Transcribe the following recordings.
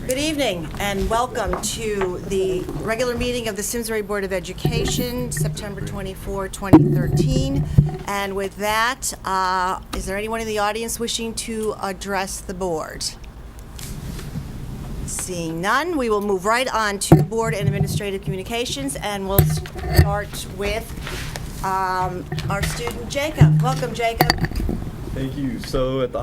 Good evening and welcome to the regular meeting of the Simsbury Board of Education, September 24, 2013. And with that, is there anyone in the audience wishing to address the board? Seeing none, we will move right on to board and administrative communications, and we'll start with our student Jacob. Welcome, Jacob. Thank you. So at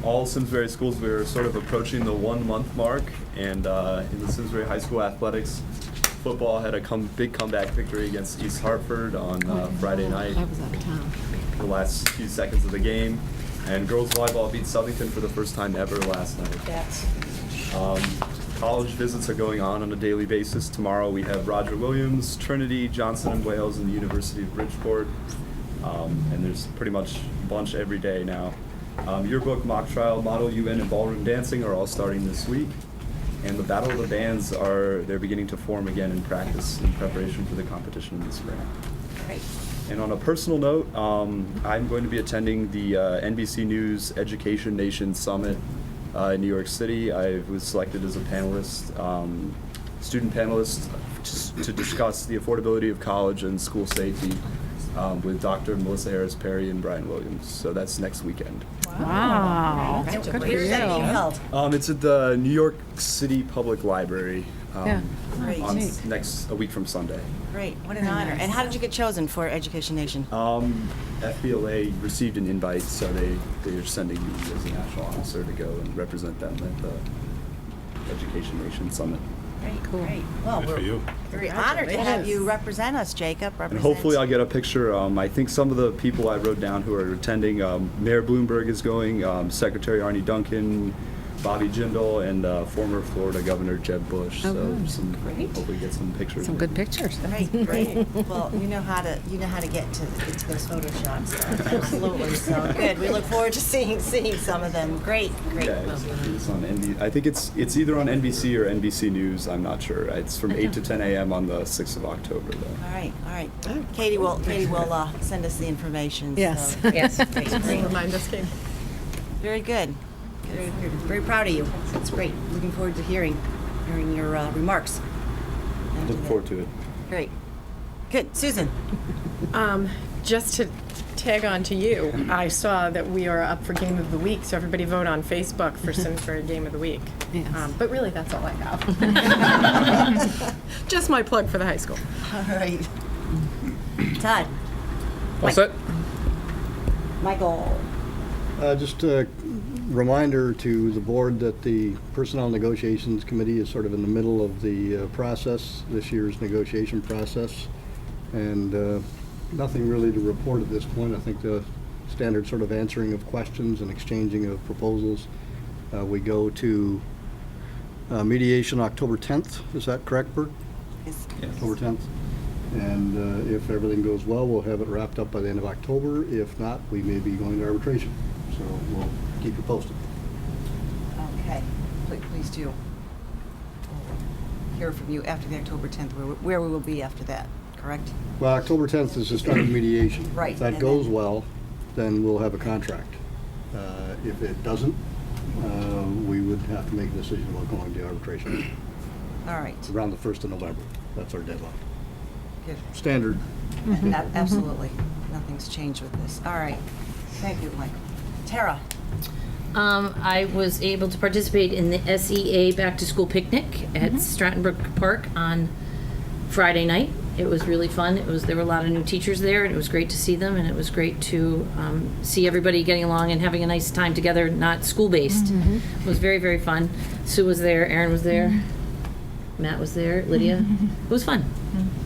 all Simsbury schools, we're sort of approaching the 1 month mark, and in the Simsbury High School athletics, football had a big comeback victory against East Hartford on Friday night. I was out of town. The last few seconds of the game, and girls volleyball beat Southington for the first time ever last night. College visits are going on a daily basis. Tomorrow we have Roger Williams, Trinity, Johnson & Wales, and the University of Bridgeport. And there's pretty much a bunch every day now. Yearbook, mock trial, model UN, and ballroom dancing are all starting this week. And the Battle of the Bands they're beginning to form again in practice in preparation for the competition in the spring. Great. And on a personal note, I'm going to be attending the NBC News Education Nation Summit in New York City. I was selected as a panelist, student panelist, to discuss the affordability of college and school safety with Dr. Melissa Harris Perry and Brian Williams. So that's next weekend. Wow. And Good where is that being for you. held? It's at the New York City Public Library. Yeah. Great. On Neat. a week from Sunday. Great. What an Very honor. nice. And how did you get chosen for Education Nation? FBLA received an invite, so they are sending me as a national officer to go and represent them at the Education Nation Summit. Great, Cool. great. Well, we're very honored to have you represent us, Jacob. And hopefully I'll get a picture. I think some of the people I wrote down who are attending, Mayor Bloomberg is going, Secretary Arnie Duncan, Bobby Jindal, and former Florida Governor Jeb Bush. Oh, So good. Great. hopefully get some pictures. Some good pictures. Great, great. Well, you know how to get to those photoshops. Absolutely. So good. We look forward to seeing some of them. Great, great. Yeah, it's on I think it's either on NBC or NBC News. I'm not sure. It's from 8 to 10 a.m. on the 6th of October, though. All right, all right. Katie will send us the information. Yes. So. Yes. Great, great. Remind us, Kate. Very good. Very good. Very proud of you. That's great. Looking forward to hearing your remarks. after Look that. forward to it. Great. Good. Susan. Just to tag on to you, I saw that we are up for Game of the Week, so everybody vote on Facebook for Simsbury Game of the Week. Yes. But really, that's all I have. Just my plug for the high school. All right. Todd. All set? Michael. Just a reminder to the board that the Personnel Negotiations Committee is sort of in the middle of the process, this year's negotiation process, and nothing really to report at this point. I think the standard sort of answering of questions and exchanging of proposals. We go to mediation October 10th. Is that correct, Bert? Yes. October 10th. And if everything goes well, we'll have it wrapped up by the end of October. If not, we may be going to arbitration. So we'll keep you posted. Okay. Please do. Hear from you after the October 10th, where we will be after that, correct? Well, October 10th is the start of mediation. Right, If that and goes then- well, then we'll have a contract. If it doesn't, we would have to make a decision about going to arbitration All right. around the 1st of November. That's our deadline. Good. Standard. Absolutely. Nothing's changed with this. All right. Thank you, Mike. Tara. I was able to participate in the SEA Back to School Picnic at Strattonbrook Park on Friday night. It was really fun. There were a lot of new teachers there, and it was great to see them, and it was great to see everybody getting along and having a nice time together, not school-based. It was very, very fun. Sue was there, Aaron was there, Matt was there, Lydia. It was fun.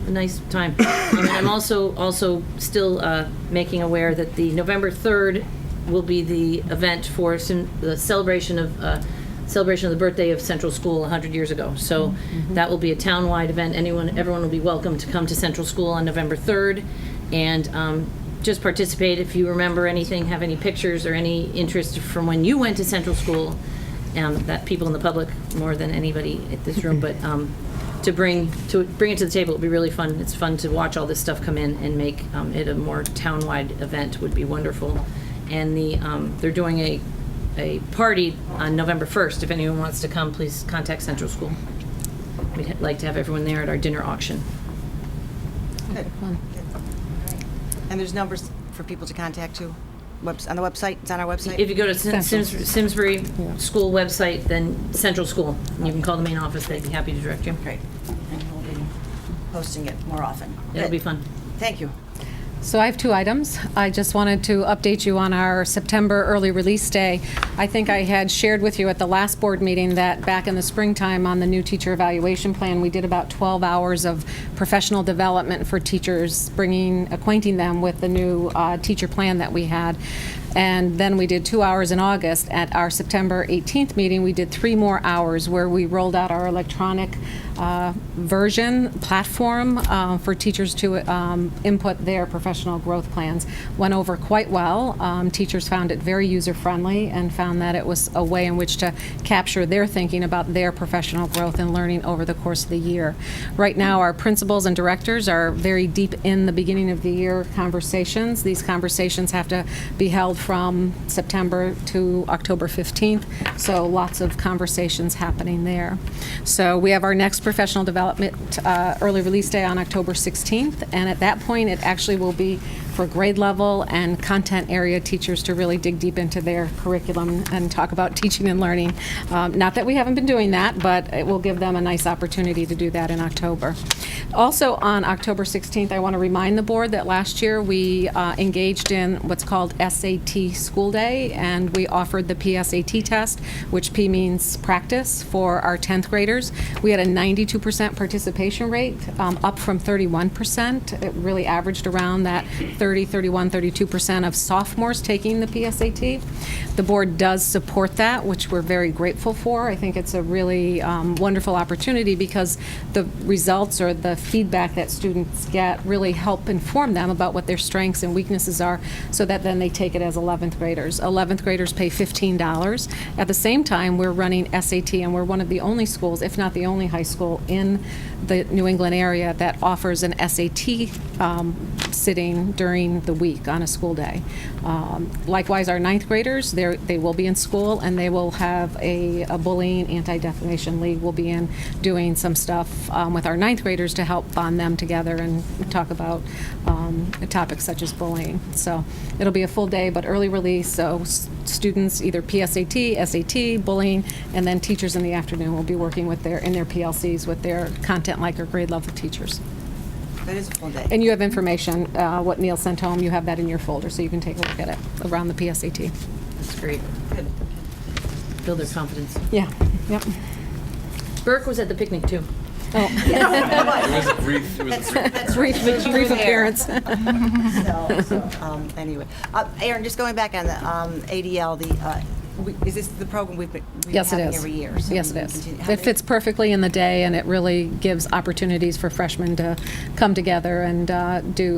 A nice time. And I'm also still making aware that the November 3rd will be the event for the celebration of the birthday of Central School 100 years ago. So that will be a town-wide event. Everyone will be welcome to come to Central School on November 3rd and just participate. If you remember anything, have any pictures or any interest from when you went to Central School, that people in the public more than anybody at this room, but to bring it to the table would be really fun. It's fun to watch all this stuff come in and make it a more town-wide event would be wonderful. And they're doing a a party on November 1st. If anyone wants to come, please contact Central School. We'd like to have everyone there at our dinner auction. Good. And there's numbers for people to contact too? On the website? It's on our website? If you go to Simsbury School website, then Central School, you can call the main office. They'd be happy to direct you. Great. And we'll be posting it more often. It'll Good. be fun. Thank you. So I have 2 items. I just wanted to update you on our September early release day. I think I had shared with you at the last board meeting that back in the springtime on the new teacher evaluation plan, we did about 12 hours of professional development for teachers, acquainting them with the new teacher plan that we had. And then we did 2 hours in August. At our September 18th meeting, we did 3 more hours where we rolled out our electronic version platform for teachers to input their professional growth plans. Went over quite well. Teachers found it very user-friendly and found that it was a way in which to capture their thinking about their professional growth and learning over the course of the year. Right now, our principals and directors are very deep in the beginning of the year conversations. These conversations have to be held from September to October 15th, so lots of conversations happening there. So we have our next professional development early release day on October 16th, and at that point it actually will be for grade level and content area teachers to really dig deep into their curriculum and talk about teaching and learning. Not that we haven't been doing that, but it will give them a nice opportunity to do that in October. Also on October 16th, I want to remind the board that last year we engaged in what's called SAT School Day, and we offered the PSAT test, which P means practice, for our 10th graders. We had a 92% participation rate, up from 31%. It really averaged around that 30, 31, 32% of sophomores taking the PSAT. The board does support that, which we're very grateful for. I think it's a really wonderful opportunity because the results or the feedback that students get really help inform them about what their strengths and weaknesses are, so that then they take it as 11th graders. 11th graders pay $15. At the same time, we're running SAT, and we're one of the only schools, if not the only high school in the New England area that offers an SAT sitting during the week on a school day. Likewise, our 9th graders, they will be in school, and they will have a bullying anti-defamation league. We'll be in doing some stuff with our 9th graders to help bond them together and talk about topics such as bullying. So it'll be a full day, but early release, so students either PSAT, SAT, bullying, and then teachers in the afternoon will be working with in their PLCs with their content like or grade level teachers. That is a full day. And you have information, what Neil sent home, you have that in your folder, so you can take a look at it around the PSAT. That's great. Good. Build their confidence. Yeah, yep. Burke was at the picnic too. Oh, It was a brief That's brief appearance. Anyway, Aaron, just going back on the ADL, is this the program we've been Yes, it having is. every year? So Yes, we it can is. continue- It fits perfectly in the day, and it really gives opportunities for freshmen to come together and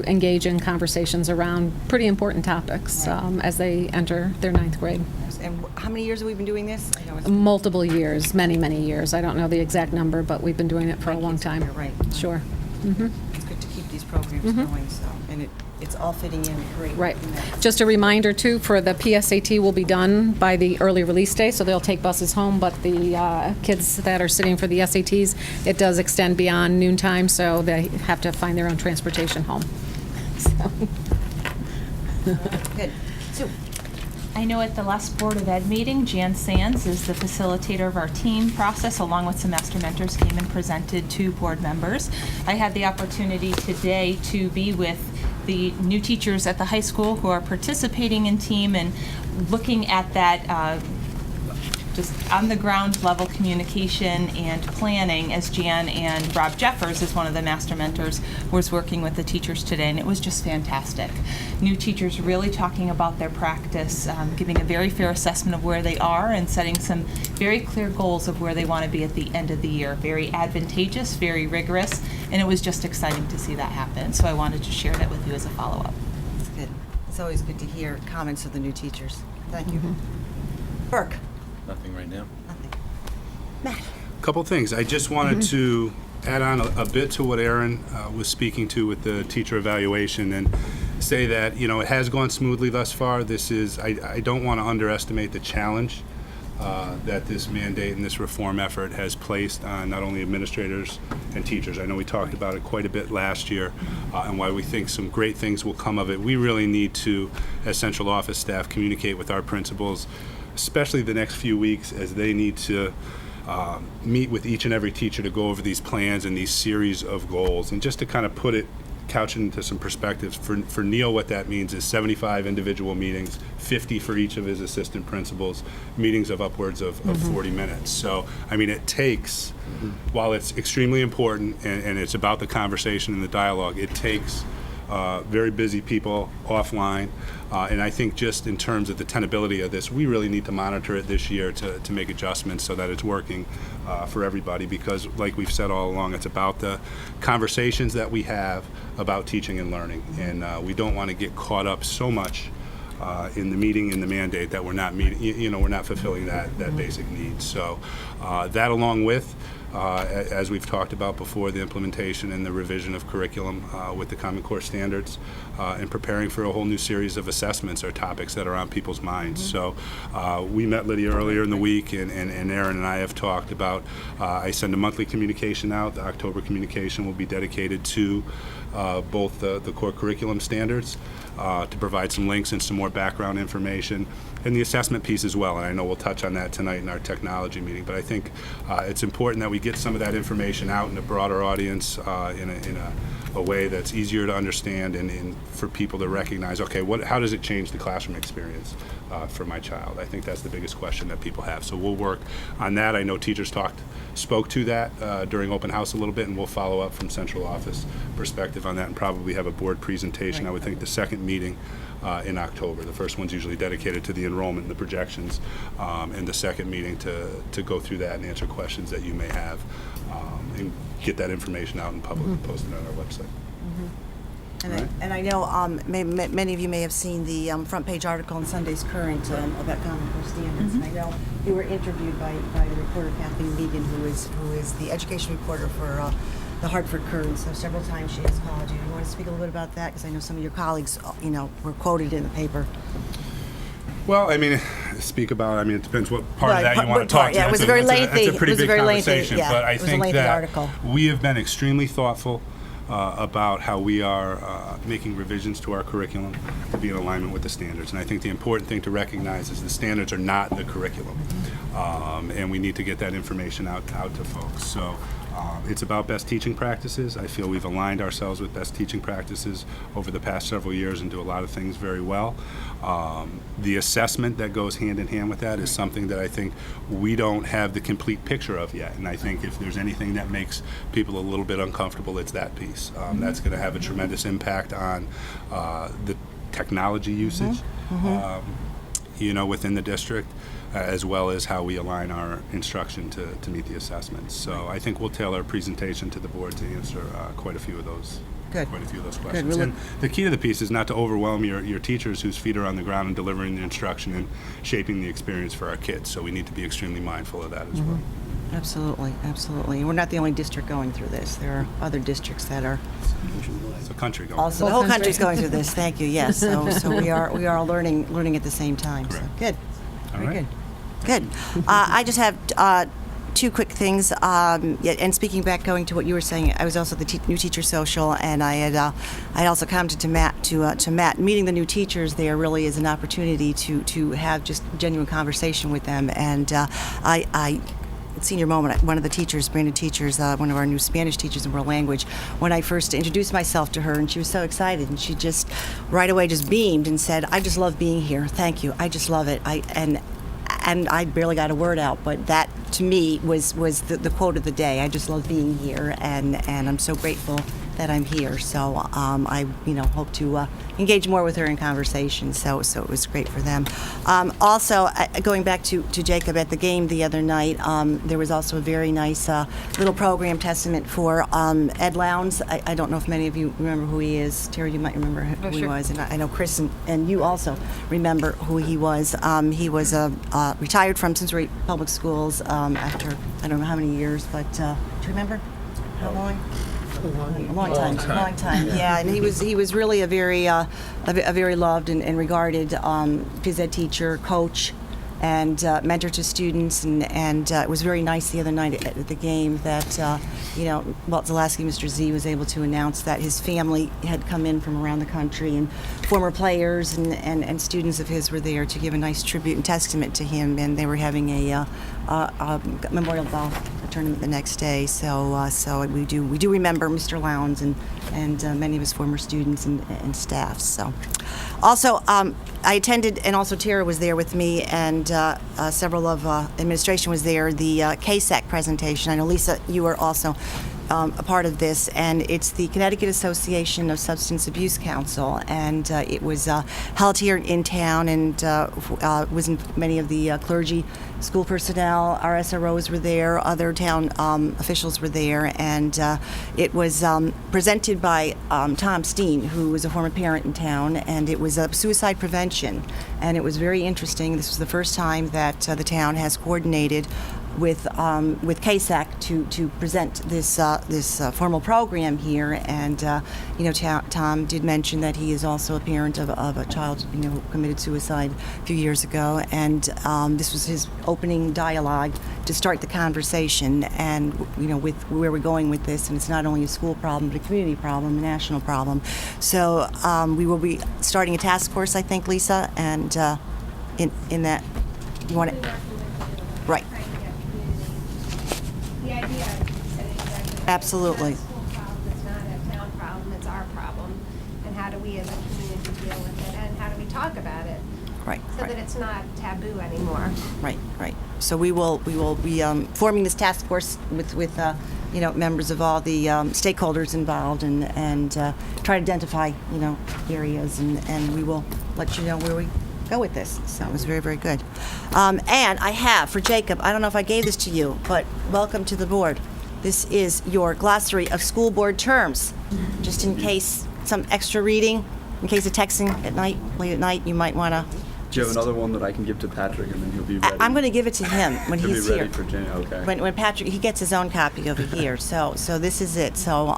engage in conversations around pretty important topics as they enter their 9th grade. And how many years have we been doing this? I know it's Multiple years, many, many years. I don't know the exact number, but we've been doing it for a long time. You're right. Sure. It's good to keep these programs going, so, and it's all fitting in great. Right. You know. Just a reminder, too, for the PSAT will be done by the early release day, so they'll take buses home, but the kids that are sitting for the SATs, it does extend beyond noontime, so they have to find their own transportation home. So. Good. Sue? I know at the last Board of Ed meeting, Jan Sands is the facilitator of our team process, along with some master mentors, came and presented to board members. I had the opportunity today to be with the new teachers at the high school who are participating in team and looking at that just on-the-ground level communication and planning, as Jan and Rob Jeffers, as one of the master mentors, was working with the teachers today, and it was just fantastic. New teachers really talking about their practice, giving a very fair assessment of where they are, and setting some very clear goals of where they want to be at the end of the year. Very advantageous, very rigorous, and it was just exciting to see that happen. So I wanted to share that with you as a follow-up. That's good. It's always good to hear comments of the new teachers. Thank you. Burke? Nothing right now. Nothing. Matt? Couple things. I just wanted to add on a bit to what Aaron was speaking to with the teacher evaluation. And say that, it has gone smoothly thus far. I don't want to underestimate the challenge that this mandate and this reform effort has placed on not only administrators and teachers. I know we talked about it quite a bit last year, and why we think some great things will come of it. We really need to, as central office staff, communicate with our principals, especially the next few weeks, as they need to meet with each and every teacher to go over these plans and these series of goals. And just to kind of couch it into some perspectives, for Neil, what that means is 75 individual meetings, 50 for each of his assistant principals, meetings of upwards of 40 minutes. So, it takes, while it's extremely important and it's about the conversation and the dialogue, it takes very busy people offline. And I think just in terms of the tenability of this, we really need to monitor it this year to make adjustments so that it's working for everybody, because like we've said all along, it's about the conversations that we have about teaching and learning. And we don't want to get caught up so much in the meeting and the mandate that we're not we're not fulfilling that basic need. So that, along with, as we've talked about before, the implementation and the revision of curriculum with the Common Core standards, and preparing for a whole new series of assessments are topics that are on people's minds. So we met Lydia earlier in the week, and Aaron and I have talked about, I send a monthly communication out. The October communication will be dedicated to both the core curriculum standards, to provide some links and some more background information, and the assessment piece as well. And I know we'll touch on that tonight in our technology meeting, but I think it's important that we get some of that information out in a broader audience in a way that's easier to understand, and for people to recognize, okay, how does it change the classroom experience for my child? I think that's the biggest question that people have. So we'll work on that. I know teachers spoke to that during open house a little bit, and we'll follow up from central office perspective on that, and probably have a board presentation. Right. I would think the second meeting in October. The first one's usually dedicated to the enrollment and the projections, and the second meeting to go through that and answer questions that you may have, and get that information out in public and post it on our website. And I know many of you may have seen the front page article in Sunday's Current about Common Core standards. And I know you were interviewed by the reporter Kathleen Megan, who is the education reporter for the Hartford Current. So several times she has called you. You want to speak a little bit about that, because I know some of your colleagues, were quoted in the paper. Well, speak about, it depends what part of that you want to talk to. Yeah, it was very lengthy. That's a pretty big conversation. Yeah, but I it was think a lengthy that article. We have been extremely thoughtful about how we are making revisions to our curriculum to be in alignment with the standards. And I think the important thing to recognize is the standards are not the curriculum. And we need to get that information out to folks. So it's about best teaching practices. I feel we've aligned ourselves with best teaching practices over the past several years and do a lot of things very well. The assessment that goes hand in hand with that is something that I think we don't have the complete picture of yet. And I think if there's anything that makes people a little bit uncomfortable, it's that piece. That's going to have a tremendous impact on the technology usage, within the district, as well as how we align our instruction to meet the assessments. So I think we'll tailor a presentation to the board to answer quite a few of those. Good. Quite a few of those questions. Good. And the key to the piece is not to overwhelm your teachers whose feet are on the ground and delivering the instruction and shaping the experience for our kids. So we need to be extremely mindful of that as well. Absolutely, absolutely. And we're not the only district going through this. There are other districts that are It's a country going. also, the whole country's going through this. Thank you, yes. So we are learning at the same time. So Correct. good. All Very right. good. I just have two quick things. And speaking back, going to what you were saying, I was also the new teacher social, and I had also commented to Matt. Meeting the new teachers there really is an opportunity to have just genuine conversation with them. And I senior moment, one of the teachers, brand new teachers, one of our new Spanish teachers in world language, when I first introduced myself to her, and she was so excited, and she just right away just beamed and said, "I just love being here. Thank you. I just love it." And I barely got a word out, but that to me was the quote of the day. I just love being here, and I'm so grateful that I'm here. So I hope to engage more with her in conversation. So it was great for them. Also, going back to Jacob at the game the other night, there was also a very nice little program testament for Ed Lowndes. I don't know if many of you remember who he is. Terry, you might remember who he was, and I know Chris and you also remember who he was. He was retired from Simsbury Public Schools after I don't know how many years, but do you remember how long? A long time. Yeah, and he was really a very loved and regarded phys ed teacher, coach, and mentor to students. And it was very nice the other night at the game that Walt Zalaski, Mr. Z, was able to announce that his family had come in from around the country, and former players and students of his were there to give a nice tribute and testament to him. And they were having a memorial golf tournament the next day. So we do remember Mr. Lowndes and many of his former students and staff. So also I attended, and also Tara was there with me, and several of administration was there, the KSAC presentation. I know, Lisa, you were also a part of this, and it's the Connecticut Association of Substance Abuse Council, and it was held here in town, and was in many of the clergy, school personnel, our SROs were there, other town officials were there, and it was presented by Tom Steen, who was a former parent in town, and it was suicide prevention, and it was very interesting. This was the first time that the town has coordinated with KSAC to present this formal program here, and Tom did mention that he is also a parent of a child who committed suicide a few years ago, and this was his opening dialogue to start the conversation, and with where we're going with this, and it's not only a school problem but a community problem, a national problem. So we will be starting a task force, I think, Lisa, and in that you want to. Right. The idea is exactly. Absolutely. It's not a school problem, it's not a town problem, it's our problem. And how do we as a community deal with it, and how do we talk about it? Right. So Right. that it's not taboo anymore. Right. So we will be forming this task force with members of all the stakeholders involved, and try to identify areas, and we will let you know where we go with this. So it was very, very good. And I have for Jacob, I don't know if I gave this to you, but welcome to the board. This is your glossary of school board terms, just in case some extra reading, in case of texting at night, late at night, you might want to. Do you have another one that I can give to Patrick, and then he'll be ready? I'm going to give it to him when He'll he's be ready here. for Jan. Okay. When Patrick, he gets his own copy over here, so this is it. So,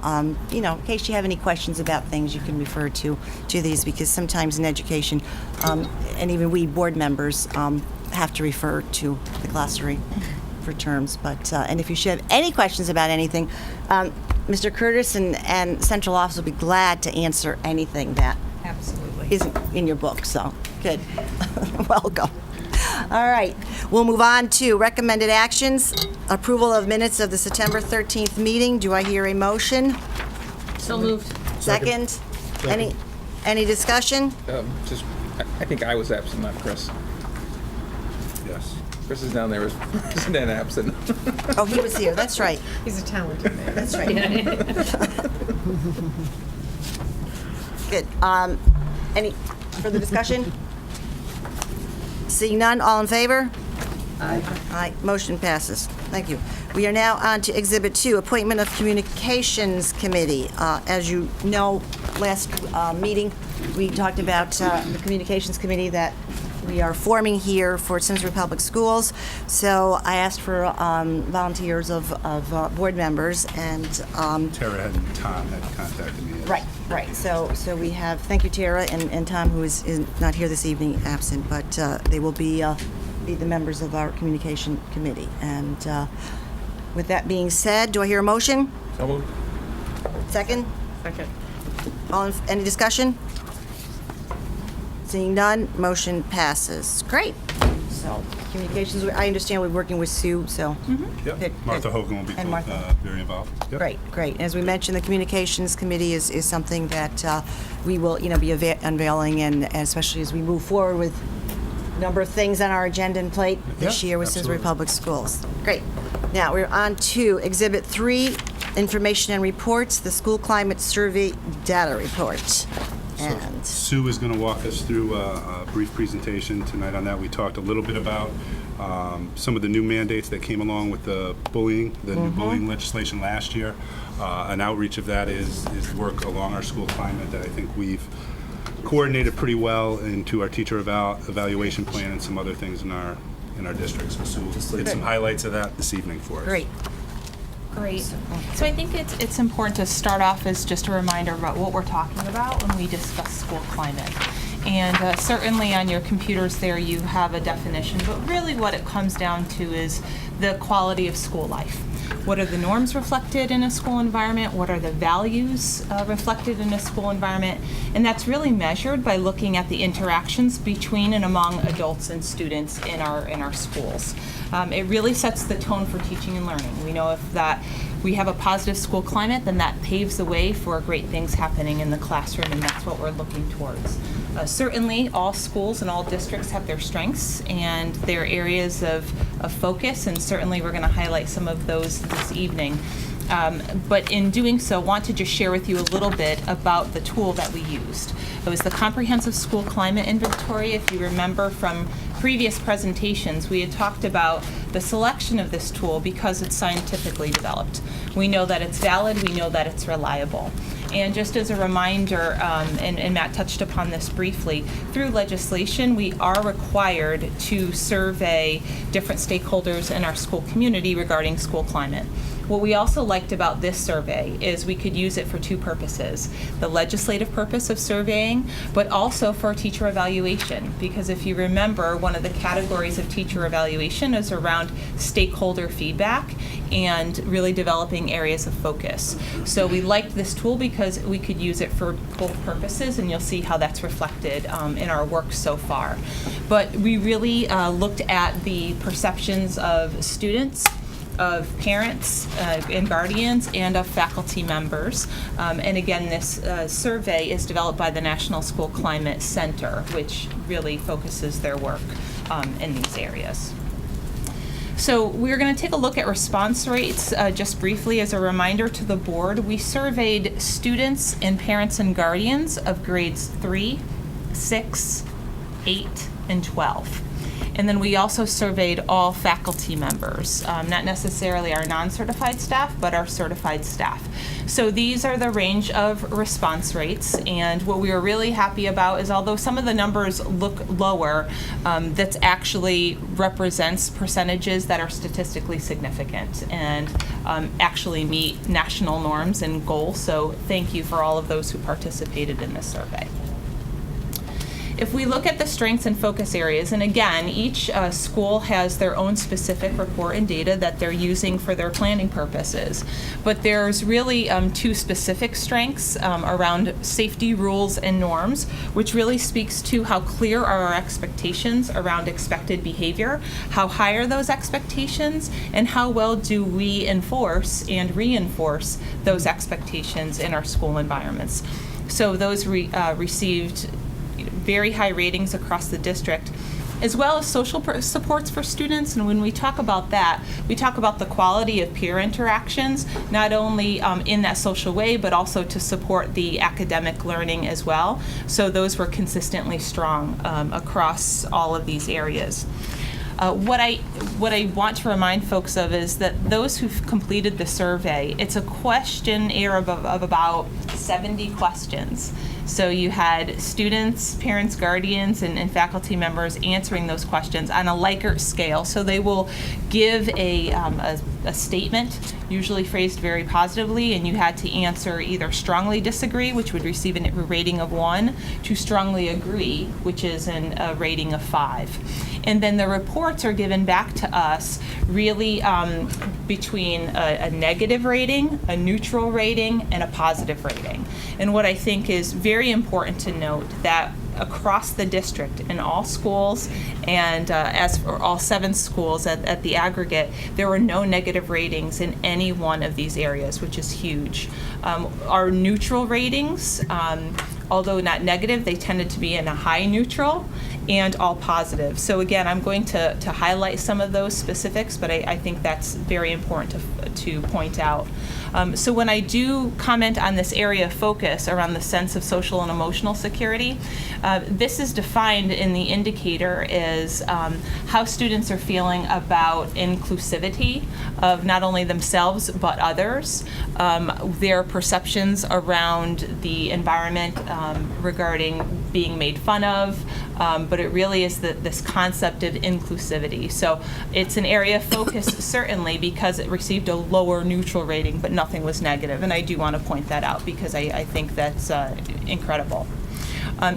in case you have any questions about things, you can refer to these, because sometimes in education, and even we board members have to refer to the glossary for terms. But and if you should have any questions about anything, Mr. Curtis and Central Office will be glad to answer anything that Absolutely. isn't in your book. So good. Welcome. All right, we'll move on to recommended actions. Approval of minutes of the September 13th meeting. Do I hear a motion? So moved. Second? Any discussion? I think I was absent, not Chris. Yes. Chris is down there as president absent. Oh, he was here, that's right. He's a talented man. That's right. Good. Any further discussion? Seeing none, all in favor? Aye. Aye, motion passes. Thank you. We are now on to Exhibit 2, Appointment of Communications Committee. As you know, last meeting, we talked about the Communications Committee that we are forming here for Simsbury Public Schools. So I asked for volunteers of board members, and Tara and Tom had contacted me. Right. So we have, thank you, Tara, and Tom, who is not here this evening, absent, but they will be the members of our communication committee. And with that being said, do I hear a motion? So moved. Second? Second. Any discussion? Seeing none, motion passes. Great. So communications, I understand we're working with Sue, so. Yep. Good, Martha good. Hogan will be And Martha. very involved. Yep. Great. As we mentioned, the Communications Committee is something that we will, be unveiling, and especially as we move forward with a number of things on our agenda and plate this Yeah, year with Simsbury absolutely. Public Schools. Great. Now, we're on to Exhibit 3, Information and Reports, the School Climate Survey Data Report. And Sue is going to walk us through a brief presentation tonight on that. We talked a little bit about some of the new mandates that came along with the bullying, the new bullying legislation last year. An outreach of that is work along our school climate that I think we've coordinated pretty well into our teacher evaluation plan and some other things in our district. So Sue will hit some highlights of that this evening for us. great. Great. So I think it's important to start off as just a reminder about what we're talking about when we discuss school climate. And certainly on your computers there you have a definition, but really what it comes down to is the quality of school life. What are the norms reflected in a school environment? What are the values reflected in a school environment? And that's really measured by looking at the interactions between and among adults and students in our schools. It really sets the tone for teaching and learning. We know if that we have a positive school climate, then that paves the way for great things happening in the classroom, and that's what we're looking towards. Certainly, all schools and all districts have their strengths and their areas of focus, and certainly we're going to highlight some of those this evening. But in doing so, I want to just share with you a little bit about the tool that we used. It was the Comprehensive School Climate Inventory. If you remember from previous presentations, we had talked about the selection of this tool because it's scientifically developed. We know that it's valid, we know that it's reliable. And just as a reminder, and Matt touched upon this briefly, through legislation, we are required to survey different stakeholders in our school community regarding school climate. What we also liked about this survey is we could use it for two purposes. The legislative purpose of surveying, but also for teacher evaluation. Because if you remember, one of the categories of teacher evaluation is around stakeholder feedback and really developing areas of focus. So we liked this tool because we could use it for both purposes, and you'll see how that's reflected in our work so far. But we really looked at the perceptions of students, of parents and guardians, and of faculty members. And again, this survey is developed by the National School Climate Center, which really focuses their work in these areas. So we're going to take a look at response rates just briefly as a reminder to the board. We surveyed students and parents and guardians of grades 3, 6, 8, and 12. And then we also surveyed all faculty members, not necessarily our non-certified staff, but our certified staff. So these are the range of response rates, and what we were really happy about is although some of the numbers look lower, that actually represents percentages that are statistically significant and actually meet national norms and goals. So thank you for all of those who participated in this survey. If we look at the strengths and focus areas, and again, each school has their own specific report and data that they're using for their planning purposes, but there's really two specific strengths around safety rules and norms, which really speaks to how clear are our expectations around expected behavior, how high are those expectations, and how well do we enforce and reinforce those expectations in our school environments. So those received very high ratings across the district, as well as social supports for students. And when we talk about that, we talk about the quality of peer interactions, not only in that social way, but also to support the academic learning as well. So those were consistently strong across all of these areas. What I want to remind folks of is that those who've completed the survey, it's a questionnaire of about 70 questions. So you had students, parents, guardians, and faculty members answering those questions on a Likert scale. So they will give a statement, usually phrased very positively, and you had to answer either strongly disagree, which would receive a rating of 1, to strongly agree, which is a rating of 5. And then the reports are given back to us really between a negative rating, a neutral rating, and a positive rating. And what I think is very important to note that across the district in all schools, and as for all 7 schools at the aggregate, there were no negative ratings in any one of these areas, which is huge. Our neutral ratings, although not negative, they tended to be in a high neutral and all positive. So again, I'm going to highlight some of those specifics, but I think that's very important to point out. So when I do comment on this area of focus around the sense of social and emotional security, this is defined in the indicator as how students are feeling about inclusivity of not only themselves but others, their perceptions around the environment regarding being made fun of, but it really is this concept of inclusivity. So it's an area of focus, certainly, because it received a lower neutral rating, but nothing was negative. And I do want to point that out because I think that's incredible.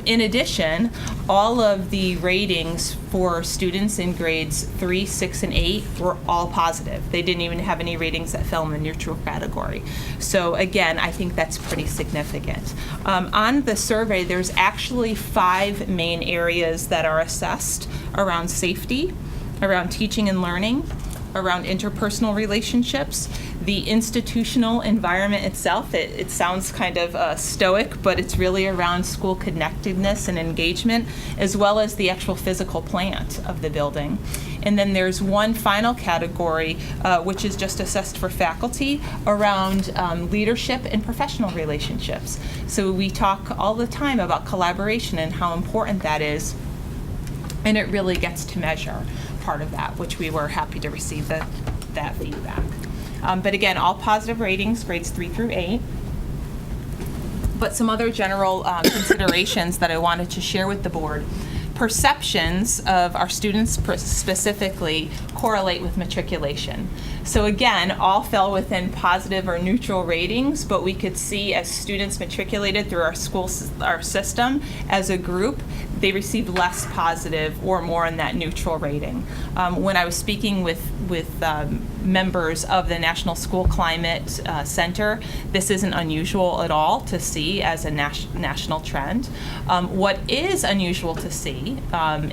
In addition, all of the ratings for students in grades 3, 6, and 8 were all positive. They didn't even have any ratings that fell in the neutral category. So again, I think that's pretty significant. On the survey, there's actually 5 main areas that are assessed around safety, around teaching and learning, around interpersonal relationships, the institutional environment itself. It sounds kind of stoic, but it's really around school connectedness and engagement, as well as the actual physical plant of the building. And then there's one final category, which is just assessed for faculty, around leadership and professional relationships. So we talk all the time about collaboration and how important that is, and it really gets to measure part of that, which we were happy to receive that feedback. But again, all positive ratings, grades 3 through 8. But some other general considerations that I wanted to share with the board. Perceptions of our students specifically correlate with matriculation. So again, all fell within positive or neutral ratings, but we could see as students matriculated through our system as a group, they received less positive or more in that neutral rating. When I was speaking with members of the National School Climate Center, this isn't unusual at all to see as a national trend. What is unusual to see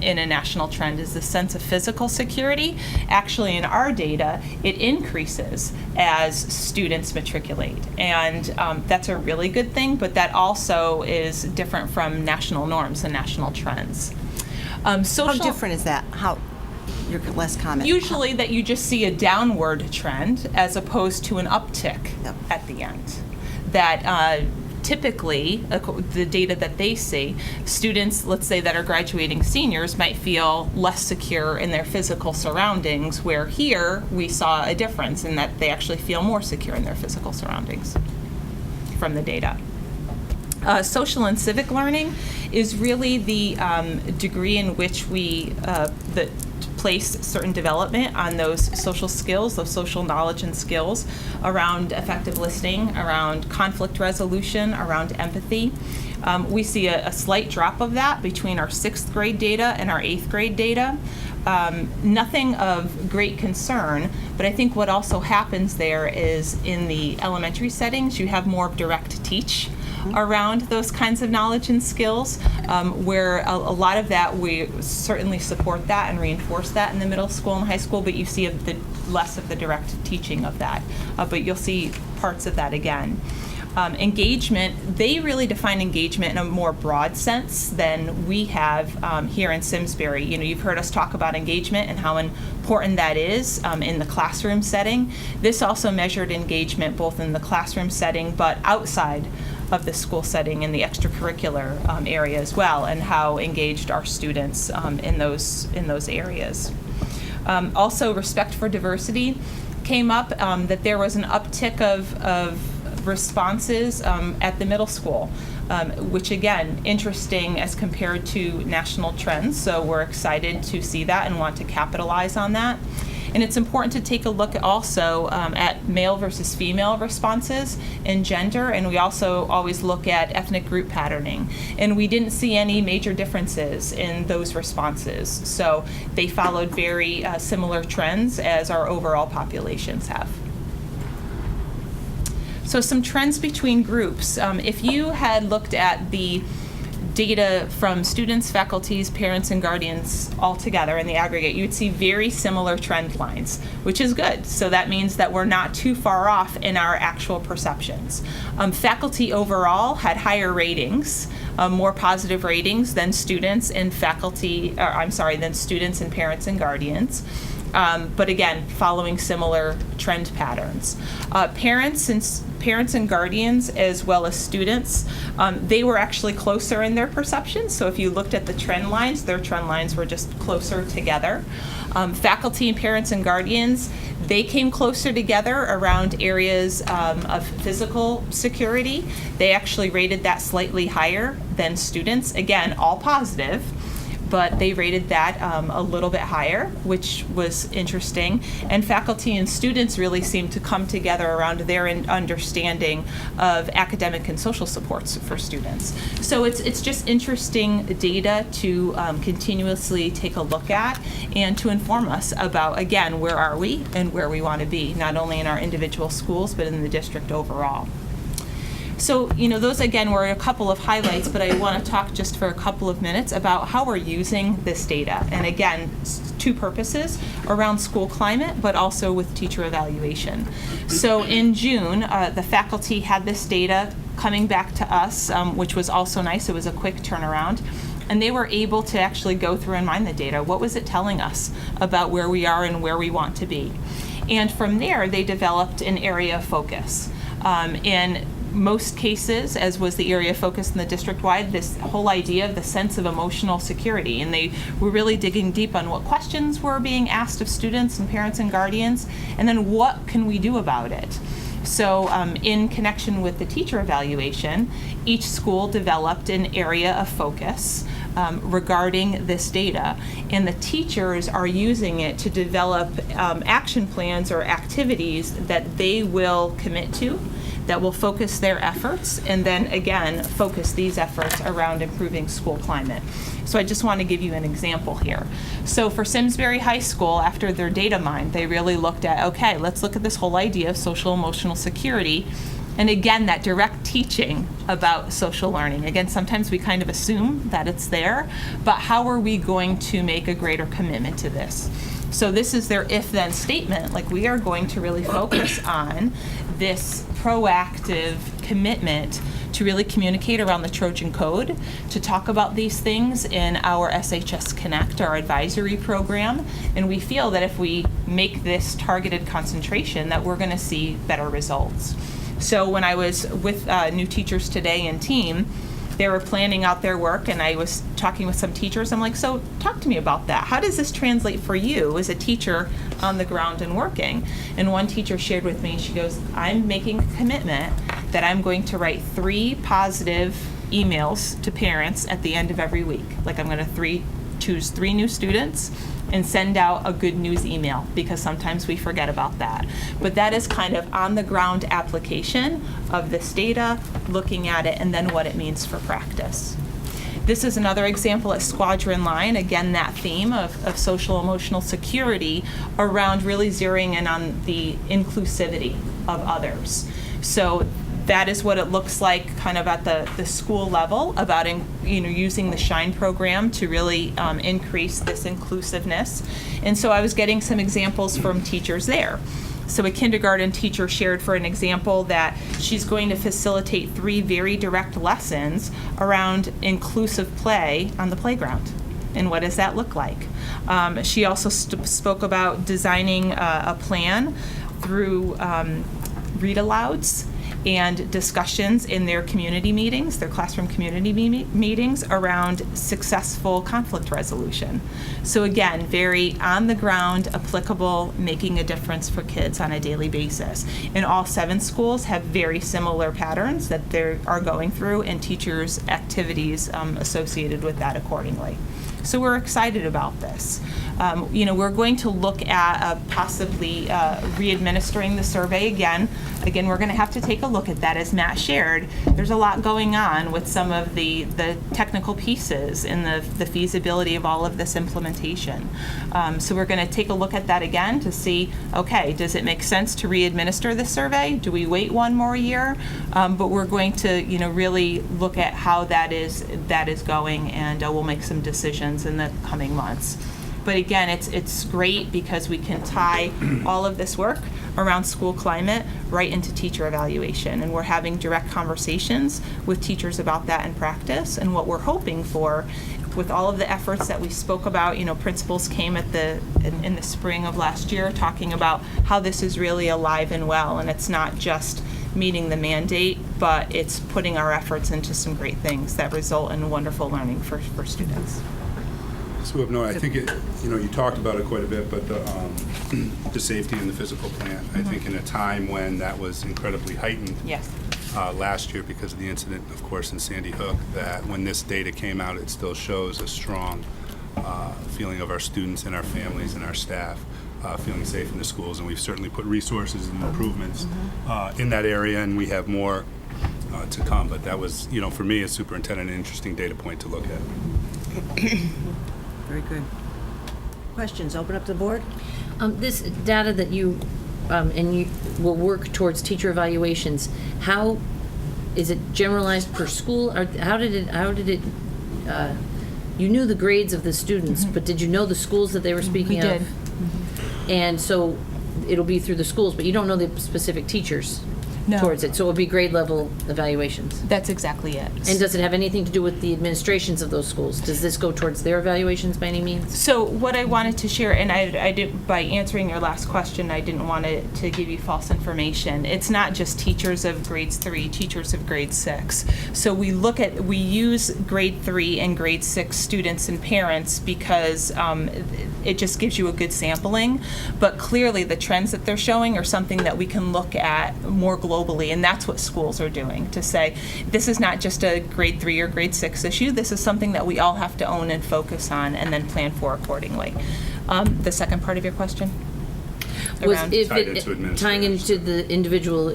in a national trend is the sense of physical security. Actually, in our data, it increases as students matriculate. And that's a really good thing, but that also is different from national norms and national trends. How different is that? How? Your last comment. Usually that you just see a downward trend as opposed to an uptick at the end. That typically, the data that they see, students, let's say that are graduating seniors, might feel less secure in their physical surroundings, where here we saw a difference in that they actually feel more secure in their physical surroundings from the data. Social and civic learning is really the degree in which we place certain development on those social skills, those social knowledge and skills around effective listening, around conflict resolution, around empathy. We see a slight drop of that between our 6th grade data and our 8th grade data. Nothing of great concern, but I think what also happens there is in the elementary settings, you have more direct teach around those kinds of knowledge and skills, where a lot of that, we certainly support that and reinforce that in the middle school and high school, but you see less of the direct teaching of that. But you'll see parts of that again. Engagement, they really define engagement in a more broad sense than we have here in Simsbury. You know, you've heard us talk about engagement and how important that is in the classroom setting. This also measured engagement both in the classroom setting but outside of the school setting in the extracurricular area as well, and how engaged our students in those areas. Also, respect for diversity came up, that there was an uptick of responses at the middle school, which again, interesting as compared to national trends. So we're excited to see that and want to capitalize on that. And it's important to take a look also at male versus female responses and gender, and we also always look at ethnic group patterning. And we didn't see any major differences in those responses. So they followed very similar trends as our overall populations have. So some trends between groups. If you had looked at the data from students, faculties, parents, and guardians all together in the aggregate, you would see very similar trend lines, which is good. So that means that we're not too far off in our actual perceptions. Faculty overall had higher ratings, more positive ratings than students and than students and parents and guardians. but again, following similar trend patterns. Parents and guardians, as well as students, they were actually closer in their perception. So if you looked at the trend lines, their trend lines were just closer together. Faculty and parents and guardians, they came closer together around areas of physical security. They actually rated that slightly higher than students. Again, all positive, but they rated that a little bit higher, which was interesting. And faculty and students really seemed to come together around their understanding of academic and social supports for students. So it's just interesting data to continuously take a look at and to inform us about, again, where are we and where we want to be, not only in our individual schools, but in the district overall. So, those again were a couple of highlights, but I want to talk just for a couple of minutes about how we're using this data. And again, two purposes, around school climate, but also with teacher evaluation. So in June, the faculty had this data coming back to us, which was also nice. It was a quick turnaround. And they were able to actually go through and mine the data. What was it telling us about where we are and where we want to be? And from there, they developed an area of focus. In most cases, as was the area of focus in the district-wide, this whole idea of the sense of emotional security. And they were really digging deep on what questions were being asked of students and parents and guardians, and then what can we do about it? So in connection with the teacher evaluation, each school developed an area of focus regarding this data, and the teachers are using it to develop action plans or activities that they will commit to, that will focus their efforts, and then again focus these efforts around improving school climate. So I just want to give you an example here. So for Simsbury High School, after their data mine, they really looked at, okay, let's look at this whole idea of social emotional security. And again, that direct teaching about social learning. Again, sometimes we kind of assume that it's there, but how are we going to make a greater commitment to this? So this is their if-then statement, like we are going to really focus on this proactive commitment to really communicate around the Trojan Code, to talk about these things in our SHS Connect, our advisory program, and we feel that if we make this targeted concentration, that we're going to see better results. So when I was with new teachers today and team, they were planning out their work, and I was talking with some teachers. I'm like, so talk to me about that. How does this translate for you as a teacher on the ground and working? And one teacher shared with me, she goes, I'm making a commitment that I'm going to write 3 positive emails to parents at the end of every week. Like I'm going to choose 3 new students and send out a good news email, because sometimes we forget about that. But that is kind of on the ground application of this data, looking at it, and then what it means for practice. This is another example at Squadron Line, again that theme of social emotional security around really zeroing in on the inclusivity of others. So that is what it looks like kind of at the school level, about using the SHINE program to really increase this inclusiveness. And so I was getting some examples from teachers there. So a kindergarten teacher shared, for an example, that she's going to facilitate 3 very direct lessons around inclusive play on the playground. And what does that look like? She also spoke about designing a plan through read-alouds and discussions in their community meetings, their classroom community meetings around successful conflict resolution. So again, very on the ground, applicable, making a difference for kids on a daily basis. And all 7 schools have very similar patterns that they are going through, and teachers' activities associated with that accordingly. So we're excited about this. We're going to look at possibly re-administering the survey again. Again, we're going to have to take a look at that. As Matt shared, there's a lot going on with some of the technical pieces and the feasibility of all of this implementation. So we're going to take a look at that again to see, okay, does it make sense to re-administer the survey? Do we wait 1 more year? But we're going to, really look at how that is going, and we'll make some decisions in the coming months. But again, it's great because we can tie all of this work around school climate right into teacher evaluation. And we're having direct conversations with teachers about that in practice. And what we're hoping for with all of the efforts that we spoke about, principals came in the spring of last year talking about how this is really alive and well, and it's not just meeting the mandate, but it's putting our efforts into some great things that result in wonderful learning for students. So I think you talked about it quite a bit, but the safety in the physical plant, I think in a time when that was incredibly heightened. Yes. Last year because of the incident, of course, in Sandy Hook, that when this data came out, it still shows a strong feeling of our students and our families and our staff feeling safe in the schools. And we've certainly put resources and improvements in that area, and we have more to come. But that was, for me as superintendent, an interesting data point to look at. Very good. Questions? Open up the board. This data that you and you will work towards teacher evaluations, how is it generalized per school? Or how did it you knew the grades of the students, but did you know the schools that they were speaking We did. of? And so it'll be through the schools, but you don't know the specific teachers No. towards it. So it'll be grade level evaluations. That's exactly it. And does it have anything to do with the administrations of those schools? Does this go towards their evaluations by any means? So what I wanted to share, and I did, by answering your last question, I didn't want to give you false information. It's not just teachers of grades 3, teachers of grade 6. So we use grade 3 and grade 6 students and parents because it just gives you a good sampling. But clearly the trends that they're showing are something that we can look at more globally. And that's what schools are doing, to say this is not just a grade 3 or grade 6 issue. This is something that we all have to own and focus on and then plan for accordingly. The second part of your question? Was Around- if Tied it into tying into administrators. the individual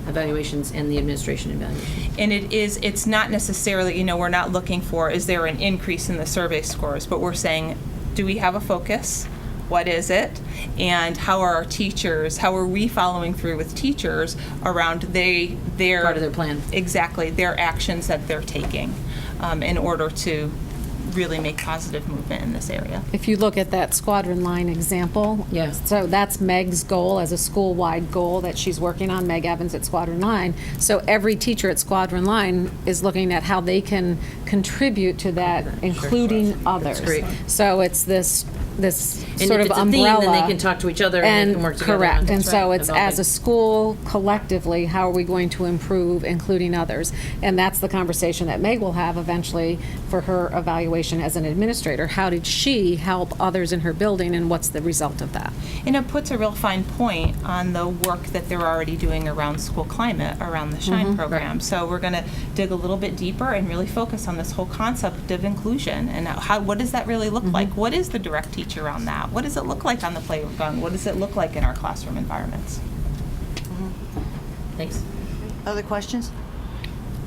evaluations and the administration evaluation? And it's not necessarily, we're not looking for, is there an increase in the survey scores, but we're saying, do we have a focus? What is it? And how are our teachers, how are we following through with teachers around their Part of their plan. Exactly, their actions that they're taking in order to really make positive movement in this area. If you look at that squadron line example, Yeah. so that's Meg's goal as a school-wide goal that she's working on, Meg Evans at Squadron Line. So every teacher at Squadron Line is looking at how they can contribute to that, including others. great. So it's this And sort if of it's umbrella. a theme, then they can talk to each other and they can work together. Correct, on and so it's developing. as a school collectively, how are we going to improve, including others? And that's the conversation that Meg will have eventually for her evaluation as an administrator. How did she help others in her building, and what's the result of that? And it puts a real fine point on the work that they're already doing around school climate, around the SHINE program. So we're going to dig a little bit deeper and really focus on this whole concept of inclusion and what does that really look like? What is the direct teaching around that? What does it look like on the playground? What does it look like in our classroom environments? Thanks. Other questions?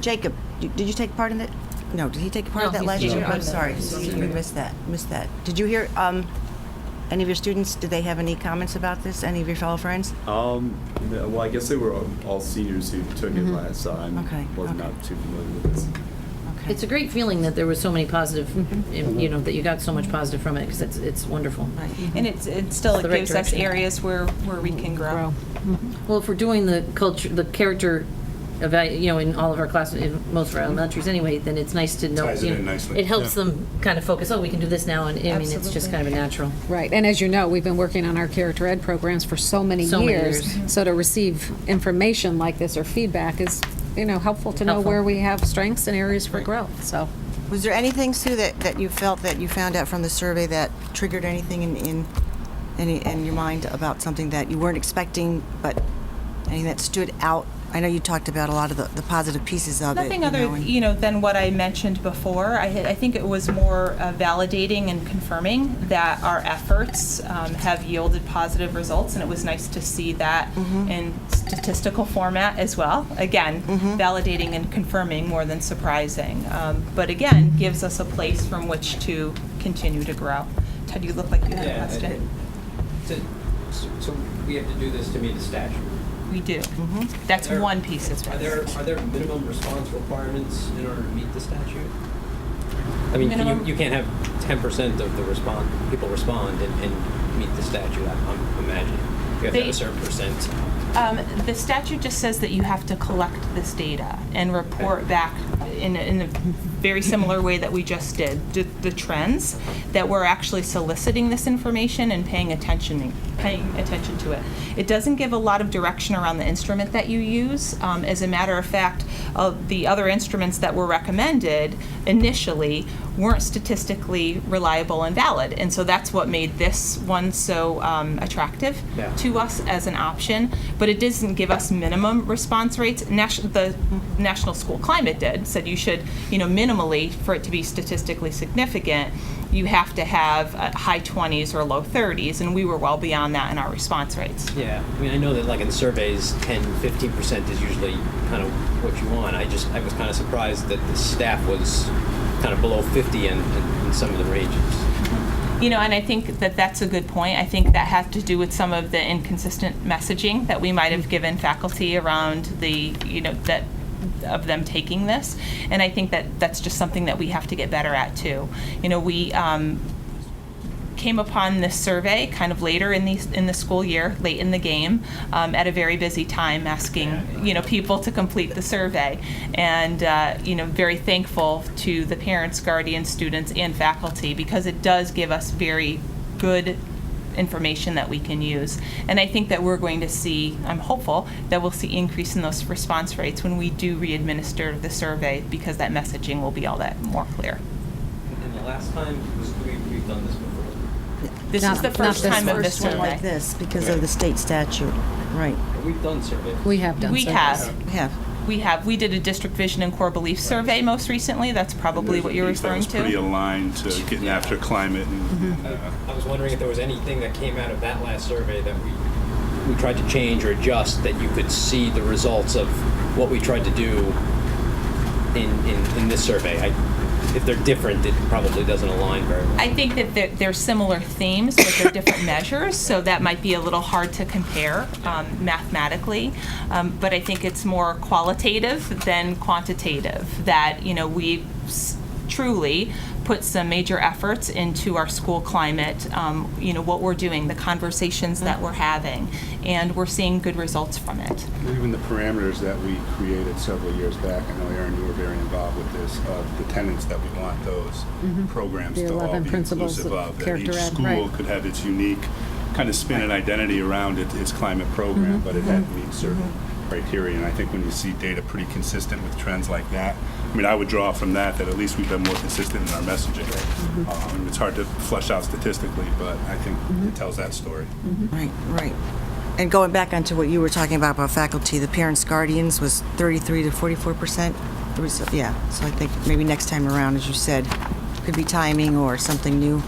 Jacob, did you take part in it? No, did he take part of No, that he's last taking year? part I'm of that. sorry, we missed that. Did you hear, any of your students, did they have any comments about this? Any of your fellow friends? Well, I guess they were all seniors who took it last, so I Okay, was okay. not too familiar with this. Okay. It's a great feeling that there was so many positive, that you got so much positive from it, because it's wonderful. And it still It's the right gives us direction. areas where we can grow. Well, if we're doing the character in all of our classes, in most of our elementaries anyway, then it's nice to know. Ties it in nicely. It helps Yeah. them kind of focus, we can do this now, and I mean, it's just kind of a natural. Right, and as you know, we've been working on our character ed programs for so many So many years. years. So to receive information like this or feedback is, helpful to know Helpful. where we have strengths and areas for growth, so. Was there anything, Sue, that you felt that you found out from the survey that triggered anything in your mind about something that you weren't expecting, but anything that stood out? I know you talked about a lot of the positive pieces of Nothing it. other, than what I mentioned before. I think it was more validating and confirming that our efforts have yielded positive results, and it was nice to see that in statistical format as well. Again, validating and confirming more than surprising, but again, gives us a place from which to continue to grow. Ted, you look like you had a question. So we have to do this to meet the statute. We do. That's Are there- one piece of Are it. there minimum response requirements in order to meet the statute? I mean, Minimum- you can't have 10% of the people respond and meet the statute. I'm imagining you have to have a certain percent. The statute just says that you have to collect this data and report back in a very similar way that we just did, the trends, that we're actually soliciting this information and paying attention to it. It doesn't give a lot of direction around the instrument that you use. As a matter of fact, the other instruments that were recommended initially weren't statistically reliable and valid. And so that's what made this one so attractive to us as an option. But it doesn't give us minimum response rates. The National School Climate said you should, minimally, for it to be statistically significant, you have to have high 20s or low 30s, and we were well beyond that in our response rates. Yeah, I mean, I know that like in surveys, 10-15% is usually kind of what you want. I was kind of surprised that the staff was kind of below 50 in some of the ranges. And I think that that's a good point. I think that has to do with some of the inconsistent messaging that we might have given faculty around that of them taking this. And I think that that's just something that we have to get better at too. We came upon this survey kind of later in the school year, late in the game, at a very busy time, asking people to complete the survey, and very thankful to the parents, guardians, students, and faculty, because it does give us very good information that we can use. And I think that we're going to see, I'm hopeful that we'll see increase in those response rates when we do re-administer the survey, because that messaging will be all that more clear. And the last time we've done this before. This is the first time of this one survey. like this because of the state statute, right? We've done surveys. We have done We surveys. have. We did a district vision and core belief survey most recently. That's probably what you're referring That was pretty to. aligned to getting after climate. I was wondering if there was anything that came out of that last survey that we tried to change or adjust, that you could see the results of what we tried to do in this survey. If they're different, it probably doesn't align very well. I think that they're similar themes, but they're different measures, so that might be a little hard to compare mathematically. But I think it's more qualitative than quantitative, that we truly put some major efforts into our school climate, what we're doing, the conversations that we're having, and we're seeing good results from it. Even the parameters that we created several years back, I know Erin, you were very involved with this, the tenets that we want those programs The to all 11 be principles inclusive of of, that character each ed, school right. could have its unique kind of spin and identity around its climate program, but it had to meet certain criteria. And I think when you see data pretty consistent with trends like that, I mean, I would draw from that at least we've been more consistent in our messaging. It's hard to flesh out statistically, but I think it tells that story. Right. And going back onto what you were talking about faculty, the parents, guardians was 33 to 44%. So I think maybe next time around, as you said, could be timing or something new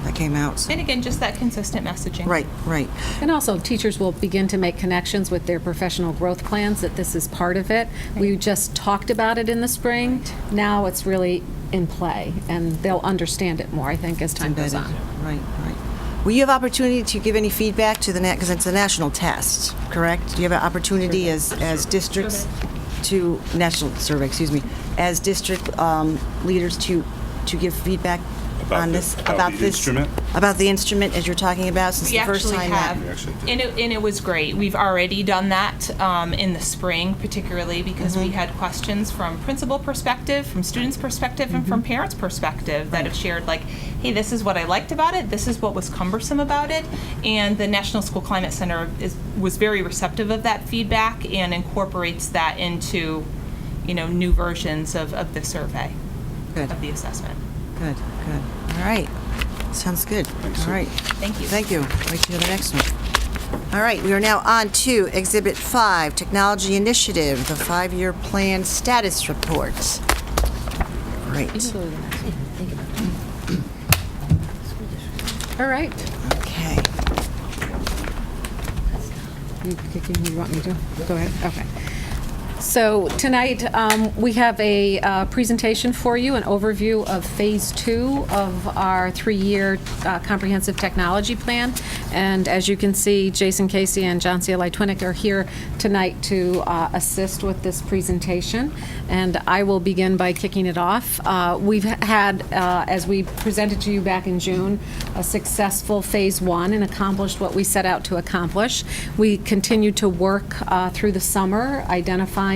that came out. So. And again, just that consistent messaging. Right. And also, teachers will begin to make connections with their professional growth plans, that this is part of it. We just talked about it in the spring. Now it's really in play, and they'll understand it more, I think, as time goes on. Right. Will you have opportunity to give any feedback to the because it's a national test, correct? Do you have an opportunity as districts to national survey? Excuse me, as district leaders to give feedback on this about the instrument? About the instrument as you're talking about, since We the first actually time have, We actually did. and it was great. We've already done that in the spring, particularly because we had questions from principal perspective, from students' perspective, and from parents' perspective that have shared, like, hey, this is what I liked about it, this is what was cumbersome about it, and the National School Climate Center was very receptive of that feedback and incorporates that into, new versions of the survey, of the assessment. Good. All right. Sounds good. All right. Thank you. Thank you. Wait till the next one. All right. We are now on to Exhibit 5, Technology Initiative, the 5-year plan status report. Great. All right. Okay. You want me to? Go ahead. Okay. So tonight, we have a presentation for you, an overview of Phase 2 of our 3-year comprehensive technology plan. And as you can see, Jason Casey and John C. Lytwinick are here tonight to assist with this presentation. And I will begin by kicking it off. We've had, as we presented to you back in June, a successful Phase 1 and accomplished what we set out to accomplish. We continued to work through the summer, identifying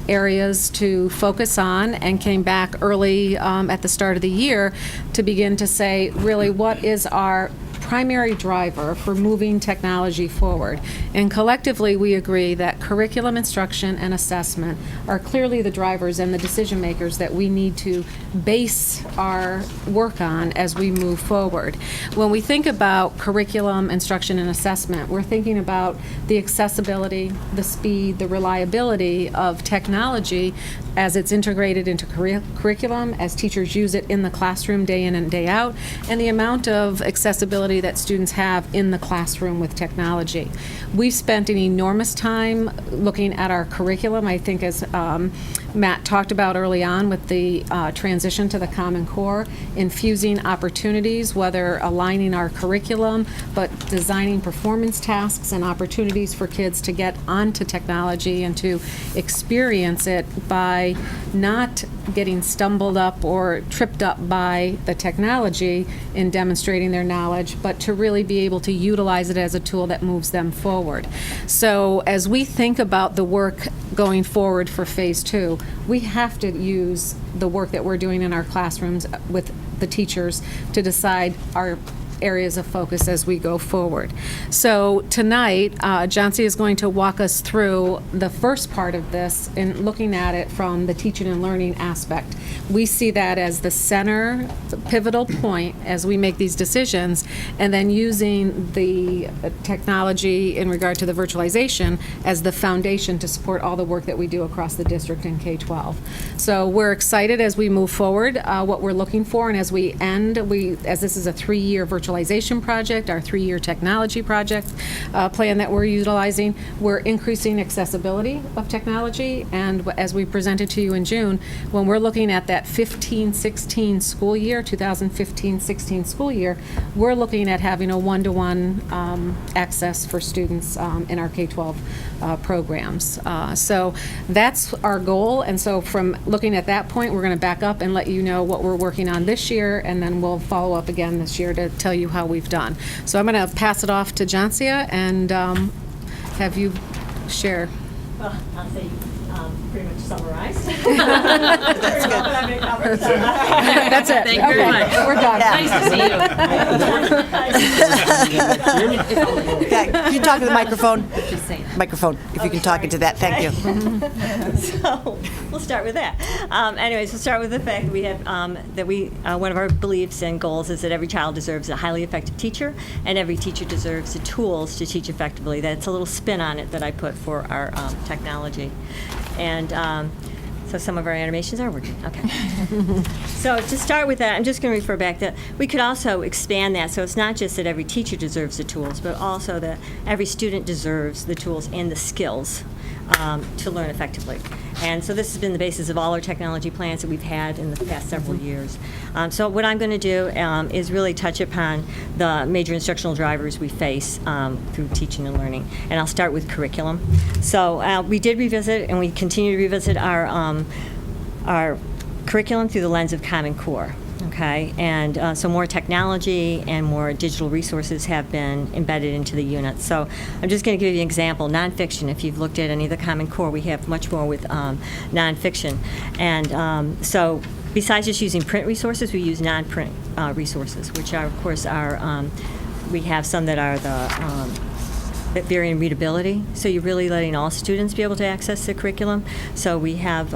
areas to focus on, and came back early at the start of the year to begin to say, really, what is our primary driver for moving technology forward. And collectively, we agree that curriculum, instruction, and assessment are clearly the drivers and the decision makers that we need to base our work on as we move forward. When we think about curriculum, instruction, and assessment, we're thinking about the accessibility, the speed, the reliability of technology as it's integrated into curriculum, as teachers use it in the classroom day in and day out, and the amount of accessibility that students have in the classroom with technology. We've spent an enormous time looking at our curriculum. I think as Matt talked about early on with the transition to the Common Core, infusing opportunities, whether aligning our curriculum, but designing performance tasks and opportunities for kids to get onto technology and to experience it by not getting stumbled up or tripped up by the technology in demonstrating their knowledge, but to really be able to utilize it as a tool that moves them forward. So as we think about the work going forward for Phase 2, we have to use the work that we're doing in our classrooms with the teachers to decide our areas of focus as we go forward. So tonight, John C. is going to walk us through the first part of this in looking at it from the teaching and learning aspect. We see that as the center, the pivotal point as we make these decisions, and then using the technology in regard to the virtualization as the foundation to support all the work that we do across the district in K-12. So we're excited as we move forward, what we're looking for, and as we end, as this is a 3-year virtualization project, our 3-year technology project plan that we're utilizing, we're increasing accessibility of technology. And as we presented to you in June, when we're looking at that 15-16 school year, 2015-16 school year, we're looking at having a one-to-one access for students in our K-12 programs. So that's our goal. And so from looking at that point, we're going to back up and let you know what we're working on this year, and then we'll follow up again this year to tell you how we've done. So I'm going to pass it off to Jancia and have you share. Well, I'll say pretty much summarized. That's good. That's it. Thank you very much. We're done. Nice to see you. Okay, can you talk to the microphone? Just saying. Microphone, if you can talk into that, thank you. So we'll start with that. Anyways, we'll start with the fact that we have one of our beliefs and goals is that every child deserves a highly effective teacher, and every teacher deserves the tools to teach effectively. That's a little spin on it that I put for our technology. And so some of our animations are working. Okay. So to start with that, I'm just going to refer back that we could also expand that. So it's not just that every teacher deserves the tools, but also that every student deserves the tools and the skills to learn effectively. And so this has been the basis of all our technology plans that we've had in the past several years. So what I'm going to do is really touch upon the major instructional drivers we face through teaching and learning. And I'll start with curriculum. So we did revisit, and we continue to revisit our curriculum through the lens of Common Core. Okay, and so more technology and more digital resources have been embedded into the unit. So I'm just going to give you an example. Nonfiction, if you've looked at any of the Common Core, we have much more with nonfiction. And so besides just using print resources, we use non-print resources, which are, of course, we have some that are that vary in readability. So you're really letting all students be able to access the curriculum. So we have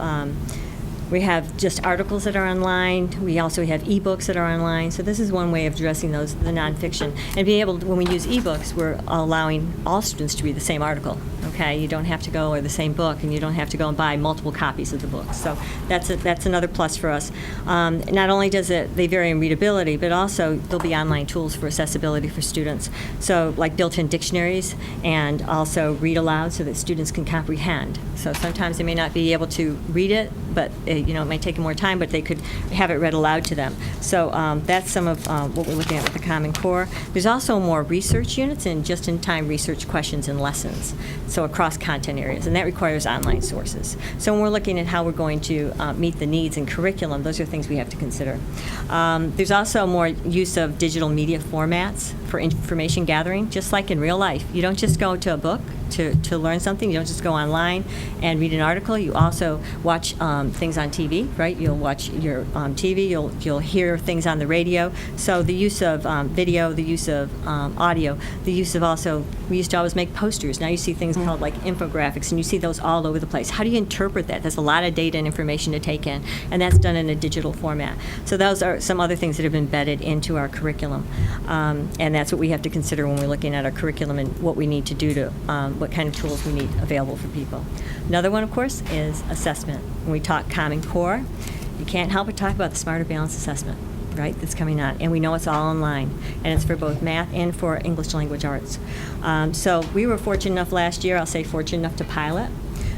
We have just articles that are online. We also have ebooks that are online. So this is one way of addressing those, the nonfiction. And being able to, when we use ebooks, we're allowing all students to read the same article. Okay, you don't have to go, or the same book, and you don't have to go and buy multiple copies of the book. So that's another plus for us. Not only does they vary in readability, but also there'll be online tools for accessibility for students. So like built-in dictionaries, and also read aloud so that students can comprehend. So sometimes they may not be able to read it, but it may take more time, but they could have it read aloud to them. So that's some of what we're looking at with the Common Core. There's also more research units and just-in-time research questions and lessons, so across content areas, and that requires online sources. So when we're looking at how we're going to meet the needs in curriculum, those are things we have to consider. There's also more use of digital media formats for information gathering, just like in real life. You don't just go to a book to learn something. You don't just go online and read an article. You also watch things on TV, right? You'll watch your TV. You'll hear things on the radio. So the use of video, the use of audio, the use of also, we used to always make posters. Now you see things called like infographics, and you see those all over the place. How do you interpret that? There's a lot of data and information to take in, and that's done in a digital format. So those are some other things that have been embedded into our curriculum, and that's what we have to consider when we're looking at our curriculum and what we need to do to what kind of tools we need available for people. Another one, of course, is assessment. When we talk Common Core, you can't help but talk about the Smarter Balanced Assessment, right, that's coming on. And we know it's all online, and it's for both math and for English language arts. So we were fortunate enough last year, I'll say fortunate enough to pilot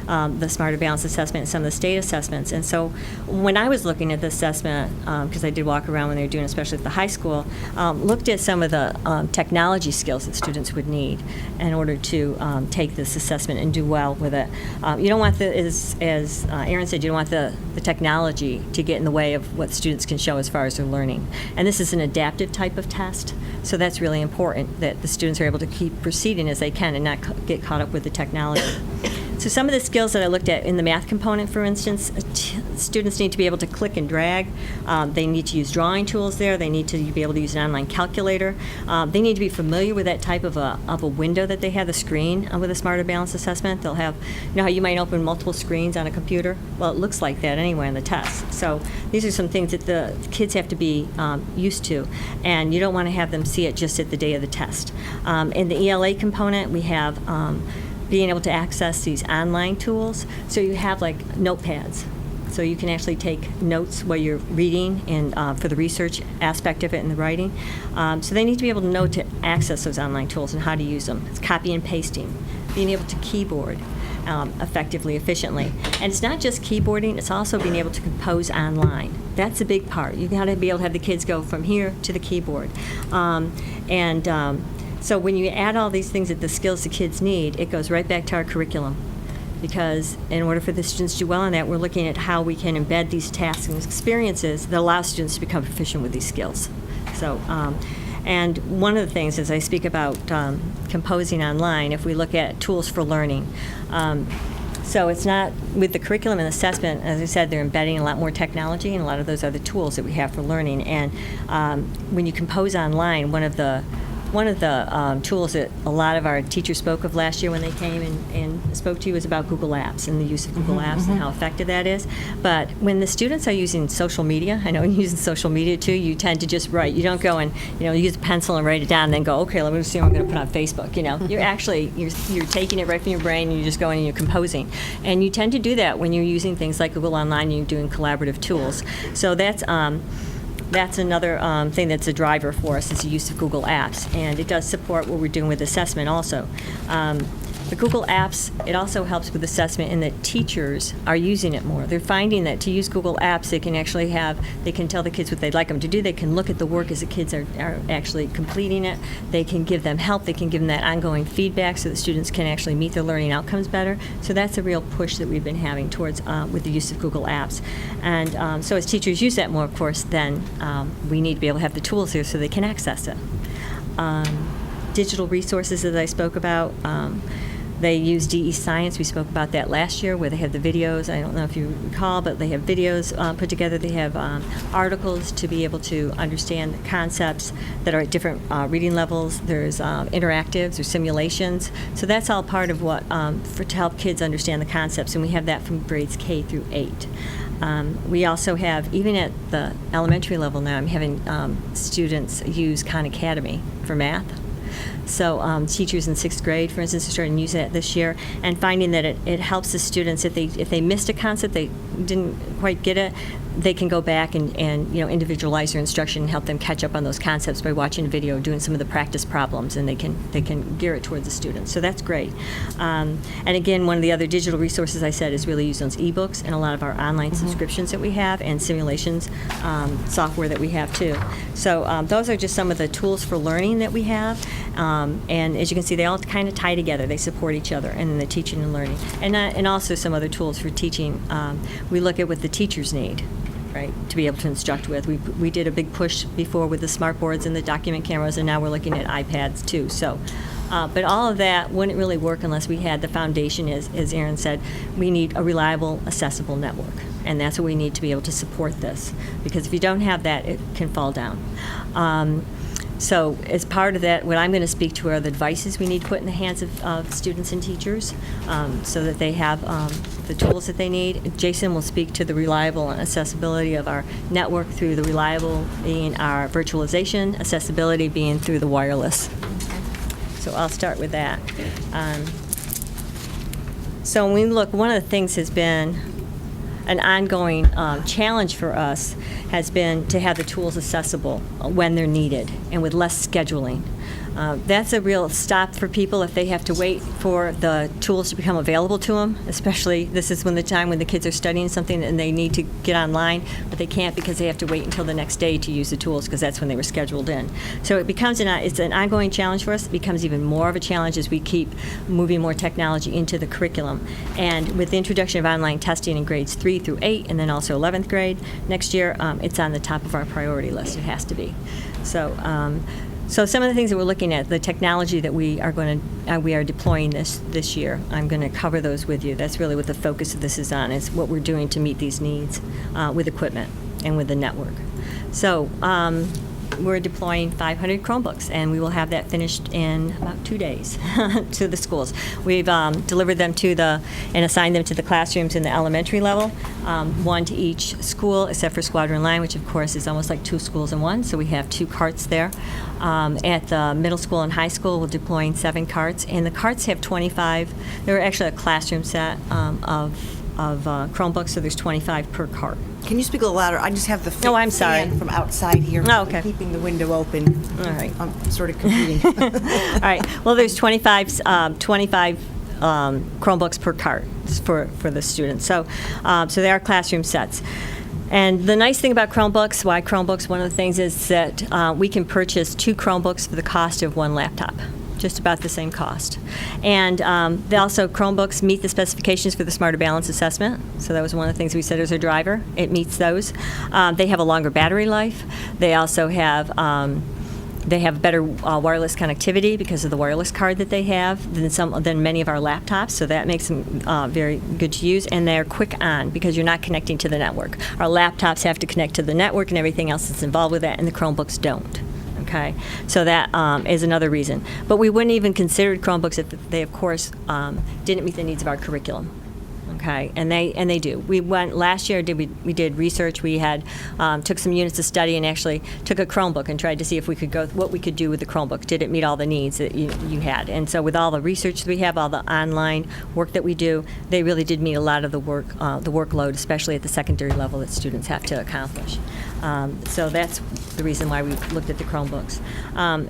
the Smarter Balanced Assessment and some of the state assessments. And so when I was looking at the assessment, because I did walk around when they were doing, especially at the high school, looked at some of the technology skills that students would need in order to take this assessment and do well with it. You don't want as Erin said, you don't want the technology to get in the way of what students can show as far as their learning. And this is an adaptive type of test, so that's really important that the students are able to keep proceeding as they can and not get caught up with the technology. So some of the skills that I looked at in the math component, for instance, students need to be able to click and drag. They need to use drawing tools there. They need to be able to use an online calculator. They need to be familiar with that type of a window that they have, the screen with a Smarter Balanced Assessment. They'll have, how you might open multiple screens on a computer? Well, it looks like that anyway on the test. So these are some things that the kids have to be used to, and you don't want to have them see it just at the day of the test. In the ELA component, we have being able to access these online tools. So you have like notepads. So you can actually take notes while you're reading and for the research aspect of it and the writing. So they need to be able to know to access those online tools and how to use them. It's copy and pasting, being able to keyboard effectively, efficiently. And it's not just keyboarding, it's also being able to compose online. That's a big part. You got to be able to have the kids go from here to the keyboard. So when you add all these things that the skills the kids need, it goes right back to our curriculum. Because in order for the students to do well on that, we're looking at how we can embed these tasks and experiences that allow students to become proficient with these skills. So, and one of the things as I speak about composing online, if we look at tools for learning, so it's not, with the curriculum and assessment, as I said, they're embedding a lot more technology, and a lot of those are the tools that we have for learning. And when you compose online, one of the tools that a lot of our teachers spoke of last year when they came and spoke to you was about Google Apps and the use of Google Apps and how effective that is. But when the students are using social media, I know when you're using social media too, you tend to just write. You don't go and use a pencil and write it down and then go, okay, let me see what I'm going to put on Facebook. You're actually you're taking it right from your brain and you're just going and you're composing. And you tend to do that when you're using things like Google Online and you're doing collaborative tools. So that's another thing that's a driver for us is the use of Google Apps, and it does support what we're doing with assessment also. The Google Apps, it also helps with assessment in that teachers are using it more. They're finding that to use Google Apps, they can tell the kids what they'd like them to do. They can look at the work as the kids are actually completing it. They can give them help. They can give them that ongoing feedback so that students can actually meet their learning outcomes better. So that's a real push that we've been having towards with the use of Google Apps. And so as teachers use that more, of course, then we need to be able to have the tools here so they can access it. Digital resources, as I spoke about, They use DE Science. We spoke about that last year, where they have the videos. I don't know if you recall, but they have videos put together. They have articles to be able to understand the concepts that are at different reading levels. There's interactives or simulations. So that's all part of what to help kids understand the concepts, and we have that from grades K through 8. We also have, even at the elementary level now, I'm having students use Khan Academy for math. So teachers in 6th grade, for instance, are starting to use that this year, and finding that it helps the students if they missed a concept, they didn't quite get it, they can go back and individualize their instruction and help them catch up on those concepts by watching a video, doing some of the practice problems, and they can gear it towards the students. So that's great. And again, one of the other digital resources I said is really use those ebooks and a lot of our online subscriptions that we have and simulations software that we have too. So those are just some of the tools for learning that we have. And as you can see, they all kind of tie together. They support each other in the teaching and learning. And also some other tools for teaching. We look at what the teachers need, right, to be able to instruct with. We did a big push before with the smart boards and the document cameras, and now we're looking at iPads too. So, but all of that wouldn't really work unless we had the foundation, as Erin said. We need a reliable, accessible network, and that's what we need to be able to support this. Because if you don't have that, it can fall down. So as part of that, what I'm going to speak to are the devices we need to put in the hands of students and teachers so that they have the tools that they need. Jason will speak to the reliable and accessibility of our network through the reliable being our virtualization, accessibility being through the wireless. So I'll start with that. So when we look, one of the things has been an ongoing challenge for us has been to have the tools accessible when they're needed and with less scheduling. That's a real stop for people if they have to wait for the tools to become available to them, especially this is when the time when the kids are studying something and they need to get online, but they can't because they have to wait until the next day to use the tools because that's when they were scheduled in. So it becomes it's an ongoing challenge for us. It becomes even more of a challenge as we keep moving more technology into the curriculum. And with the introduction of online testing in grades 3 through 8 and then also 11th grade next year, it's on the top of our priority list. It has to be. So some of the things that we're looking at, the technology that we are deploying this year, I'm going to cover those with you. That's really what the focus of this is on, is what we're doing to meet these needs with equipment and with the network. So we're deploying 500 Chromebooks, and we will have that finished in about 2 days to the schools. We've delivered them and assigned them to the classrooms in the elementary level, one to each school, except for Squadron Line, which of course is almost like 2 schools in one, so we have 2 carts there. At the middle school and high school, we're deploying 7 carts, and the carts have 25. They're actually a classroom set of Chromebooks, so there's 25 per cart. Can you speak a little louder? I just have the Oh, I'm sorry. fan from outside here. Oh, okay. Keeping the window open. All right. I'm sort of competing. All right. Well, there's 25 Chromebooks per cart for the students. So they are classroom sets. And the nice thing about Chromebooks, why Chromebooks, one of the things is that we can purchase 2 Chromebooks for the cost of 1 laptop. Just about the same cost. And they also, Chromebooks meet the specifications for the Smarter Balance Assessment. So that was one of the things we said as a driver. It meets those. They have a longer battery life. They also have better wireless connectivity because of the wireless card that they have than many of our laptops. So that makes them very good to use. And they're quick on because you're not connecting to the network. Our laptops have to connect to the network and everything else that's involved with that, and the Chromebooks don't. Okay, so that is another reason. But we wouldn't even consider Chromebooks if they, of course, didn't meet the needs of our curriculum. Okay, and they do. We went last year. We did research. We had took some units of study and actually took a Chromebook and tried to see if we could what we could do with the Chromebook. Did it meet all the needs that you had? And so with all the research that we have, all the online work that we do, they really did meet a lot of the workload, especially at the secondary level that students have to accomplish. So that's the reason why we looked at the Chromebooks.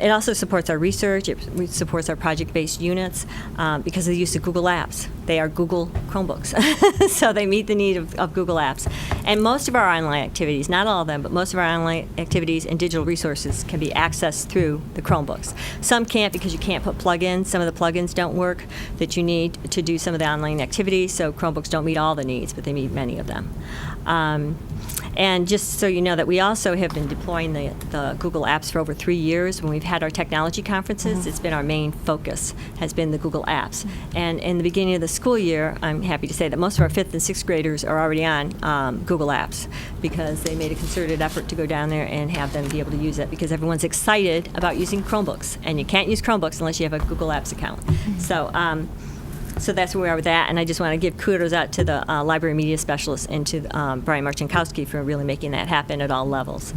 It also supports our research. It supports our project-based units because of the use of Google Apps. They are Google Chromebooks, so they meet the need of Google Apps. And most of our online activities, not all of them, but most of our online activities and digital resources can be accessed through the Chromebooks. Some can't because you can't put plugins. Some of the plugins don't work that you need to do some of the online activities, so Chromebooks don't meet all the needs, but they meet many of them. And just so you know that we also have been deploying the Google Apps for over 3 years. When we've had our technology conferences, it's been our main focus, has been the Google Apps. And in the beginning of the school year, I'm happy to say that most of our 5th and 6th graders are already on Google Apps because they made a concerted effort to go down there and have them be able to use it because everyone's excited about using Chromebooks. And you can't use Chromebooks unless you have a Google Apps account. So that's where we are with that, and I just want to give kudos out to the library media specialists and to Brian Marcinkowski for really making that happen at all levels.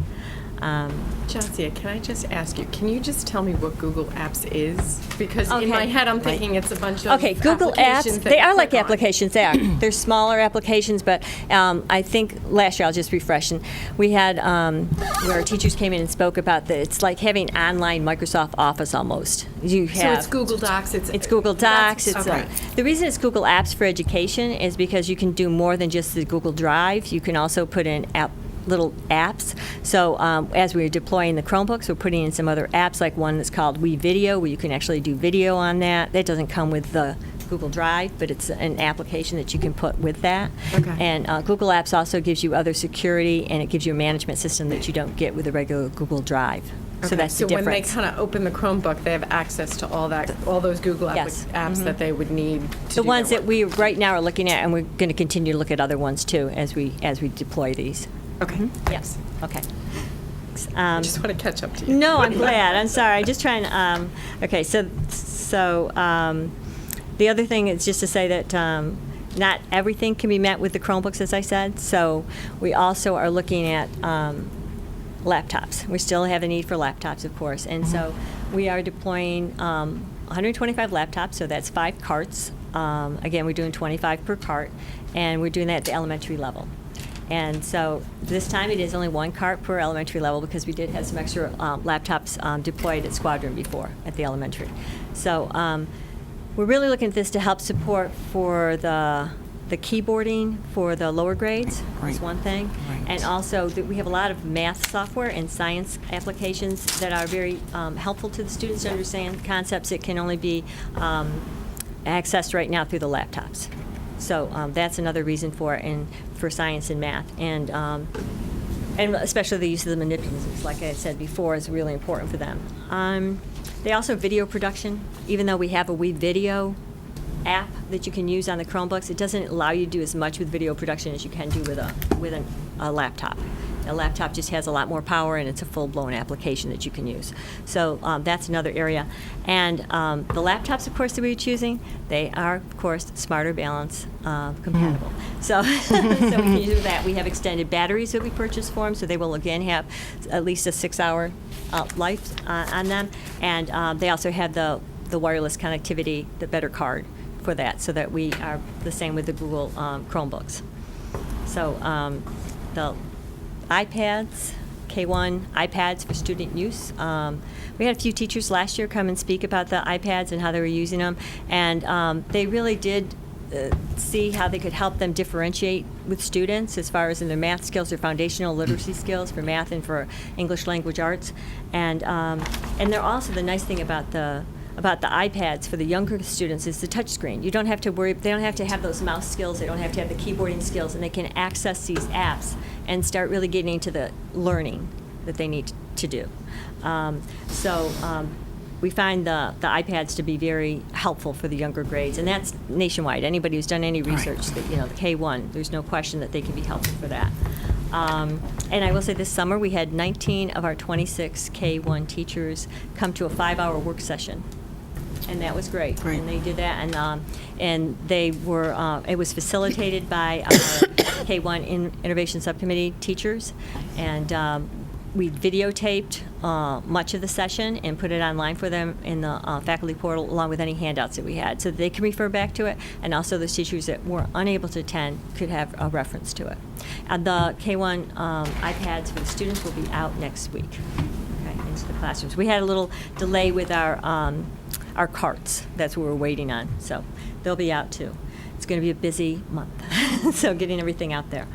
Jancia, can I just ask you, can you just tell me what Google Apps is? Because in my Okay. head, I'm thinking it's a bunch of Okay, Google applications Apps, that they you are like click on. applications, they are. They're smaller applications, but I think last year, I'll just refresh, and we had where our teachers came in and spoke about that it's like having online Microsoft Office almost. You have, So it's Google Docs, It's Google Docs. It's okay. the reason it's Google Apps for Education is because you can do more than just the Google Drive. You can also put in little apps. So as we're deploying the Chromebooks, we're putting in some other apps, like one that's called WeVideo, where you can actually do video on that. That doesn't come with the Google Drive, but it's an application that you can put with that. Okay. And Google Apps also gives you other security, and it gives you a management system that you don't get with a regular Google Drive. So Okay, that's the when they difference. kind of open the Chromebook, they have access to all those Google Yes. apps that they would need to The do ones their that work. we right now are looking at, and we're going to continue to look at other ones too as we deploy these. Okay. Yes. Okay. I just want to catch up to you. No, I'm glad. I'm sorry. I'm just trying to. Okay, so the other thing is just to say that not everything can be met with the Chromebooks, as I said. So we also are looking at laptops. We still have a need for laptops, of course, and so we are deploying 125 laptops. So that's 5 carts. Again, we're doing 25 per cart, and we're doing that at the elementary level. And so this time it is only 1 cart per elementary level because we did have some extra laptops deployed at Squadron before at the elementary. So we're really looking at this to help support for the keyboarding for the lower grades is one thing. And also that we have a lot of math software and science applications that are very helpful to the students to understand concepts that can only be accessed right now through the laptops. So that's another reason for it, and for science and math, and especially the use of the manipulatives, like I said before, is really important for them. They also have video production. Even though we have a WeVideo app that you can use on the Chromebooks, it doesn't allow you to do as much with video production as you can do with a laptop. A laptop just has a lot more power, and it's a full-blown application that you can use. So that's another area. And the laptops, of course, that we're choosing, they are, of course, Smarter Balance compatible. So, so we can use that. We have extended batteries that we purchased for them, so they will, again, have at least a 6-hour life on them. And they also have the wireless connectivity, the better card for that, so that we are the same with the Google Chromebooks. So the iPads, K1 iPads for student use. We had a few teachers last year come and speak about the iPads and how they were using them, and they really did see how they could help them differentiate with students as far as in their math skills, their foundational literacy skills for math and for English language arts. And they're also, the nice thing about the iPads for the younger students is the touchscreen. You don't have to worry, they don't have to have those mouse skills, they don't have to have the keyboarding skills, and they can access these apps and start really getting into the learning that they need to do. We find the iPads to be very helpful for the younger grades, and that's nationwide. Anybody who's done any research, that, the K1, there's no question that they can be helpful for that. And I will say this summer we had 19 of our 26 K1 teachers come to a 5-hour work session. And that was great. And they did that, and they were. It was facilitated by our K1 Innovation Subcommittee teachers, and we videotaped much of the session and put it online for them in the faculty portal, along with any handouts that we had, so that they can refer back to it, and also those teachers that were unable to attend could have a reference to it. And the K1 iPads for the students will be out next week, okay, into the classrooms. We had a little delay with our carts. That's what we're waiting on. So they'll be out too. It's going to be a busy month, so getting everything out there.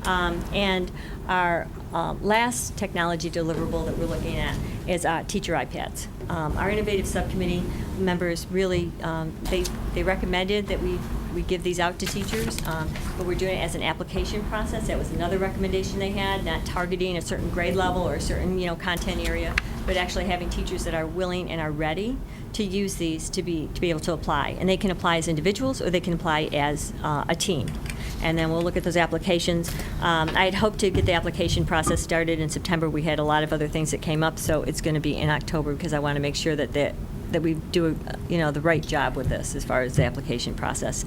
And our last technology deliverable that we're looking at is teacher iPads. Our innovative subcommittee members really, they recommended that we we give these out to teachers, but we're doing it as an application process. That was another recommendation they had, not targeting a certain grade level or a certain, content area, but actually having teachers that are willing and are ready to use these to be able to apply. And they can apply as individuals or they can apply as a team. And then we'll look at those applications. I had hoped to get the application process started in September. We had a lot of other ththings that came up, so it's going to be in October because I want to make sure that we do the right job with this as far as the application process.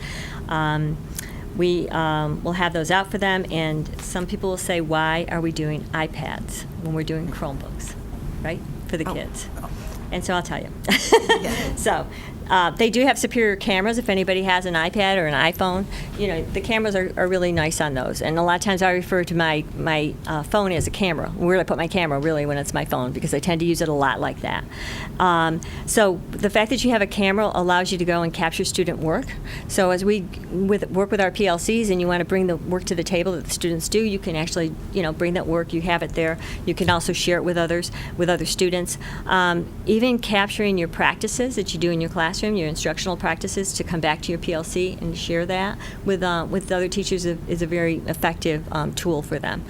We will have those out for them, and some people will say, why are we doing iPads when we're doing Chromebooks, right, for the kids? And so I'll tell you. So they do have superior cameras. If anybody has an iPad or an iPhone, the cameras are really nice on those. And a lot of times I refer to my phone as a camera. Where do I put my camera, really, when it's my phone? Because I tend to use it a lot like that. So the fact that you have a camera allows you to go and capture student work. So as we work with our PLCs and you want to bring the work to the table that the students do, you can actually, bring that work. You have it there. You can also share it with others, with other students. Even capturing your practices that you do in your classroom, your instructional practices, to come back to your PLC and share that with other teachers is a very effective tool for them.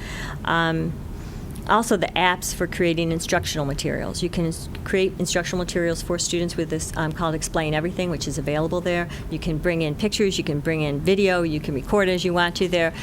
Also, the apps for creating instructional materials. You can create instructional materials for students with this called Explain Everything, which is available there. You can bring in pictures, you can bring in video, you can record as you want to there.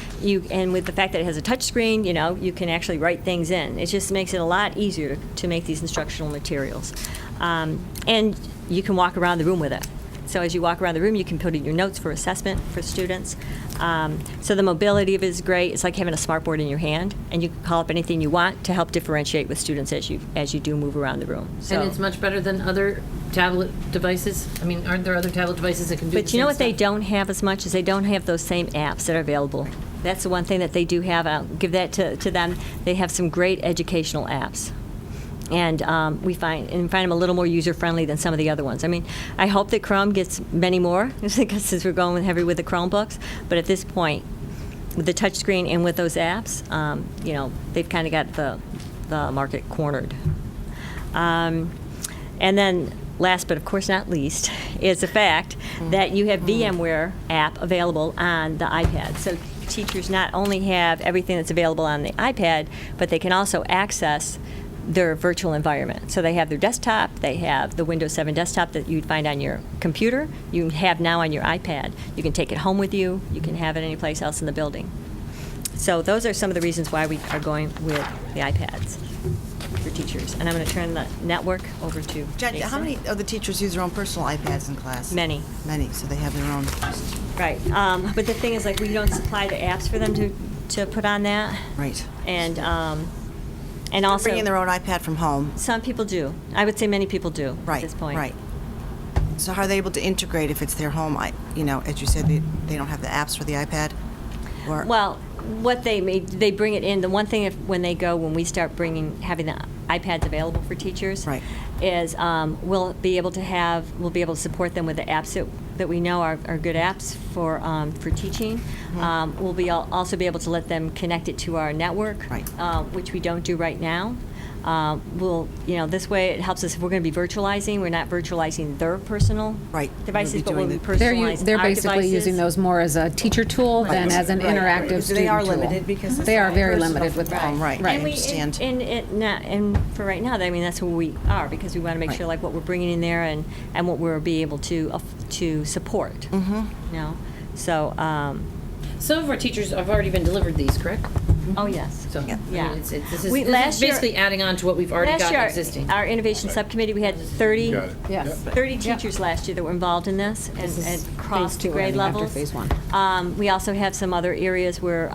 And with the fact that it has a touch screen, you can actually write things in. It just makes it a lot easier to make these instructional materials. And you can walk around the room with it. So as you walk around the room, you can put in your notes for assessment for students. So the mobility of it is great. It's like having a smartboard in your hand, and you can call up anything you want to help differentiate with students as you do move around the room. So. And it's much better than other tablet devices? I mean, aren't there other tablet devices that can do the But you know same what they stuff? don't have as much is they don't have those same apps that are available. That's the one thing that they do have. I'll give that to them. They have some great educational apps. And we find them a little more user-friendly than some of the other ones. I mean, I hope that Chrome gets many more, because since we're going heavy with the Chromebooks. But at this point, with the touchscreen and with those apps, they've kind of got the market cornered. And then, last but of course not least, is the fact that you have VMware app available on the iPad. So teachers not only have everything that's available on the iPad, but they can also access their virtual environment. So they have their desktop, they have the Windows 7 desktop that you'd find on your computer, you have now on your iPad. You can take it home with you, you can have it any place else in the building. So those are some of the reasons why we are going with the iPads for teachers. And I'm going to turn the network over to Jen, Jason. how many of the teachers use their own personal iPads in class? Many. Many, so they have their own. Right. But the thing is, we don't supply the apps for them to put on that. Right. And also, bringing their own iPad from home. some people do. I would say many people do Right. at this point. Right. So how are they able to integrate if it's their home? As you said, they don't have the apps for the iPad. Or Well, what they bring it in. The one thing when we start having the iPads available for teachers, Right. is we'll be able to support them with the apps that we know are good apps for teaching. Mm-hmm. We'll also be able to let them connect it to our network, Right. Which we don't do right now. This way it helps us if we're going to be virtualizing. We're not virtualizing their personal Right. devices, We'll be but we'll be doing personalizing They're our basically devices. using those more as a teacher tool than as an Right. interactive Right. student They are tool. limited because it's They are not very personal limited for with them. that. Right. Right. I understand. And for right now, that's who we are, because we want to make Right. sure what we're bringing in there and what we'll be able to support. Mm-hmm. So Some of our teachers have already been delivered these, correct? oh yes. So, Yeah. I Yeah. mean, this We- is last year- basically adding on to what we've already Last got year, existing. our innovation subcommittee, we had 30 Got it. Yes. 30 teachers last year that were involved in this, and This is across phase two, grade I think, after levels. phase one. We also have some other areas where,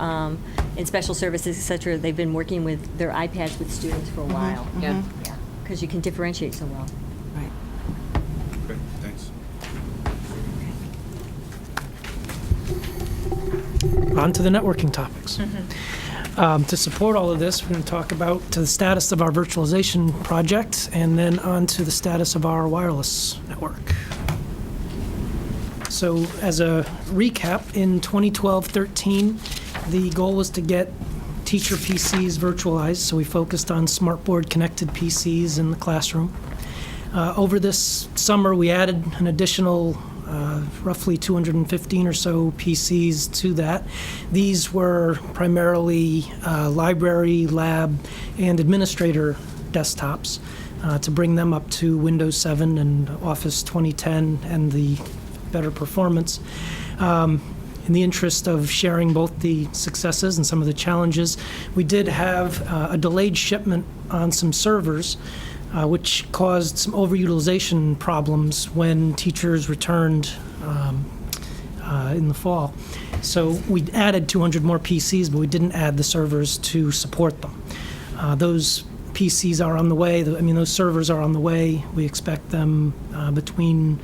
in special services, et cetera, they've been working with their iPads with students for a while. Yeah. Yeah, because you can differentiate so well. Right. Great, thanks. On to the networking topics. To support all of this, we're going to talk about the status of our virtualization project, and then on to the status of our wireless network. So as a recap, in 2012-13, the goal was to get teacher PCs virtualized, so we focused on smartboard connected PCs in the classroom. Over this summer, we added an additional roughly 215 or so PCs to that. These were primarily library, lab, and administrator desktops to bring them up to Windows 7 and Office 2010 and the better performance. In the interest of sharing both the successes and some of the challenges, we did have a delayed shipment on some servers, which caused some overutilization problems when teachers returned in the fall. So we added 200 more PCs, but we didn't add the servers to support them. Those PCs are on the way. Those servers are on the way. We expect them between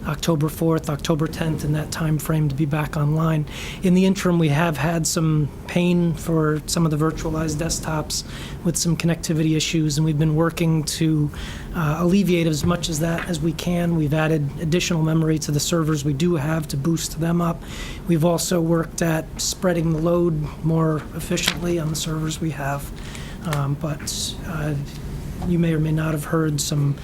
October 4th, October 10th, in that time frame to be back online. In the interim, we have had some pain for some of the virtualized desktops with some connectivity issues, and we've been working to alleviate as much as that as we can. We've added additional memory to the servers we do have to boost them up. We've also worked at spreading the load more efficiently on the servers we have. But you may or may not have heard some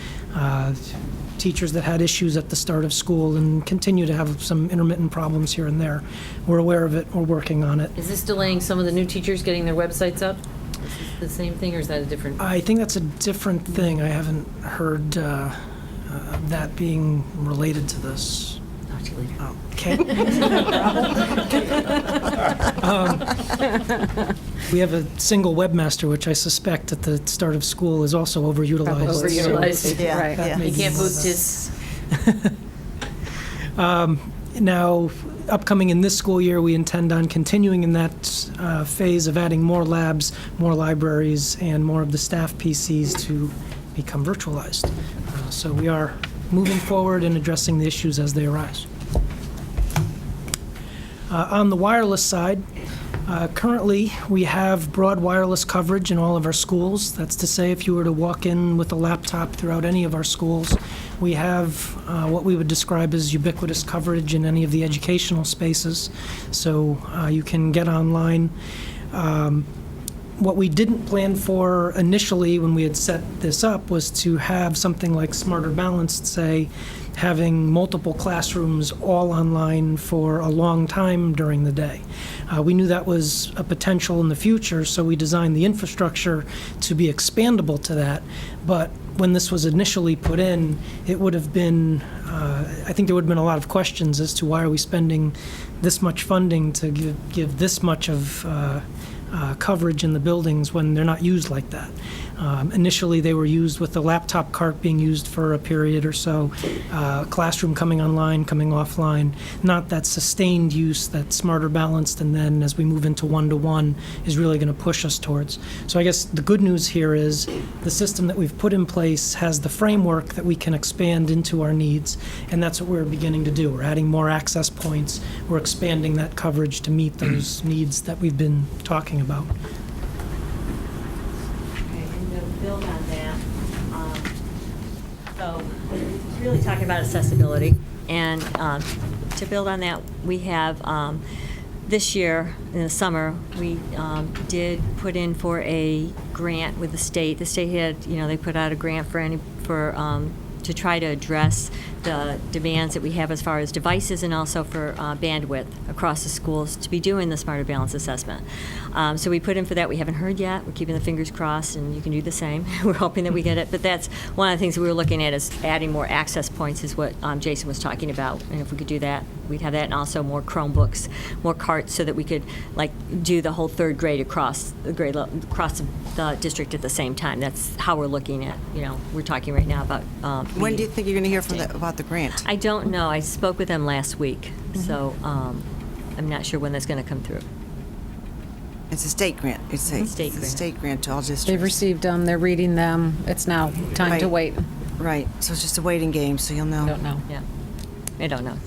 teachers that had issues at the start of school and continue to have some intermittent problems here and there. We're aware of it. We're working on it. Is this delaying some of the new teachers getting their websites up? Is this the same thing, or is that a different? I think that's a different thing. I haven't heard that being related to this. Talk to you later. Oh, okay. We have a single webmaster, which I suspect at the start of school is also overutilized. Overutilized. Yeah, Right. yeah. He can't boost his. Now, upcoming in this school year, we intend on continuing in that phase of adding more labs, more libraries, and more of the staff PCs to become virtualized. So we are moving forward and addressing the issues as they arise. On the wireless side, currently we have broad wireless coverage in all of our schools. That's to say, if you were to walk in with a laptop throughout any of our schools, we have what we would describe as ubiquitous coverage in any of the educational spaces. So you can get online. What we didn't plan for initially when we had set this up was to have something like Smarter Balanced, say, having multiple classrooms all online for a long time during the day. We knew that was a potential in the future, so we designed the infrastructure to be expandable to that. But when this was initially put in, it would have been, I think there would have been a lot of questions as to why are we spending this much funding to give this much of coverage in the buildings when they're not used like that. Initially, they were used with the laptop cart being used for a period or so, classroom coming online, coming offline, not that sustained use, that Smarter Balanced, and then as we move into one-to-one is really going to push us towards. So I guess the good news here is the system that we've put in place has the framework that we can expand into our needs, and that's what we're beginning to do. We're adding more access points. We're expanding that coverage to meet those needs that we've been talking about. And to build on that, so it's really talking about accessibility. And to build on that, we have this year in the summer, we did put in for a grant with the state. The state had, they put out a grant to try to address the demands that we have as far as devices and also for bandwidth across the schools to be doing the Smarter Balance assessment. So we put in for that. We haven't heard yet. We're keeping the fingers crossed, and you can do the same. We're hoping that we get it. But that's one of the things that we were looking at is adding more access points is what Jason was talking about. And if we could do that, we'd have that, and also more Chromebooks, more carts, so that we could do the whole third grade across the district at the same time. That's how we're looking at. We're talking right now about. When do you think you're going to hear about the grant? I don't know. I spoke with them last week, so I'm not sure when that's going to come through. It's a state grant. It's a state grant to all districts. They've received them, they're reading them. It's now time to wait. Right. So it's just a waiting game, so you'll know. Don't know. Yeah. I don't know.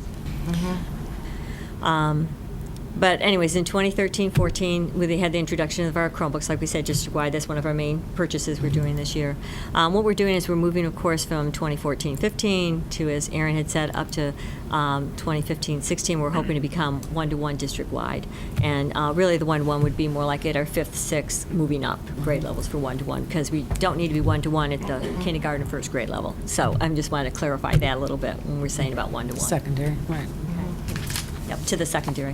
But anyways, in 2013-14, we had the introduction of our Chromebooks, like we said, district-wide. That's one of our main purchases we're doing this year. What we're doing is we're moving, of course, from 2014-15 to, as Aaron had said, up to 2015-16. We're hoping to become one-to-one district-wide. And really the one-to-one would be more like at our 5th, 6th, moving up grade levels for one-to-one, because we don't need to be one-to-one at the kindergarten, first grade level. So I just wanted to clarify that a little bit when we're saying about one-to-one. Secondary, right. Yep, to the secondary.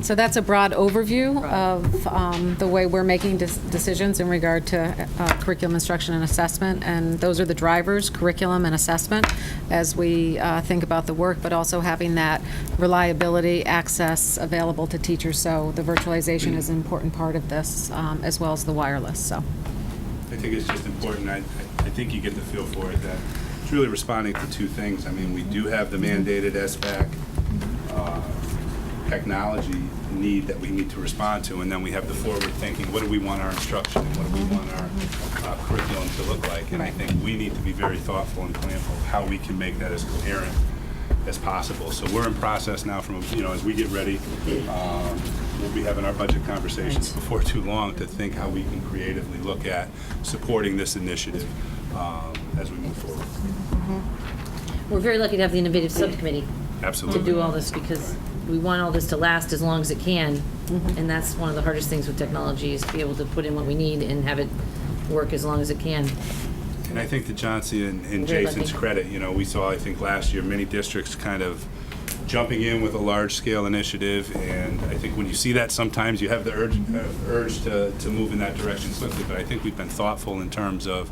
So that's a broad overview of the way we're making decisions in regard to curriculum instruction and assessment, and those are the drivers, curriculum and assessment, as we think about the work, but also having that reliability, access available to teachers. So the virtualization is an important part of this, as well as the wireless. So I think it's just important, I think you get the feel for it, that it's really responding to two things. I mean, we do have the mandated SBAC technology need that we need to respond to, and then we have the forward thinking, what do we want our instruction and what do we want our curriculum to look like? And I think we need to be very thoughtful and planful of how we can make that as coherent as possible. So we're in process now from, as we get ready, we'll be having our budget conversations before too long to think how we can creatively look at supporting this initiative as we move forward. We're very lucky to have the innovative subcommittee Absolutely. to do all this, because we want all this to last as long as it can, and that's one of the hardest things with technology, is to be able to put in what we need and have it work as long as it can. And I think to Chauncey and Very Jason's lucky. credit, we saw, I think last year, many districts kind of jumping in with a large-scale initiative, and I think when you see that, sometimes you have the urge to move in that direction quickly, but I think we've been thoughtful in terms of,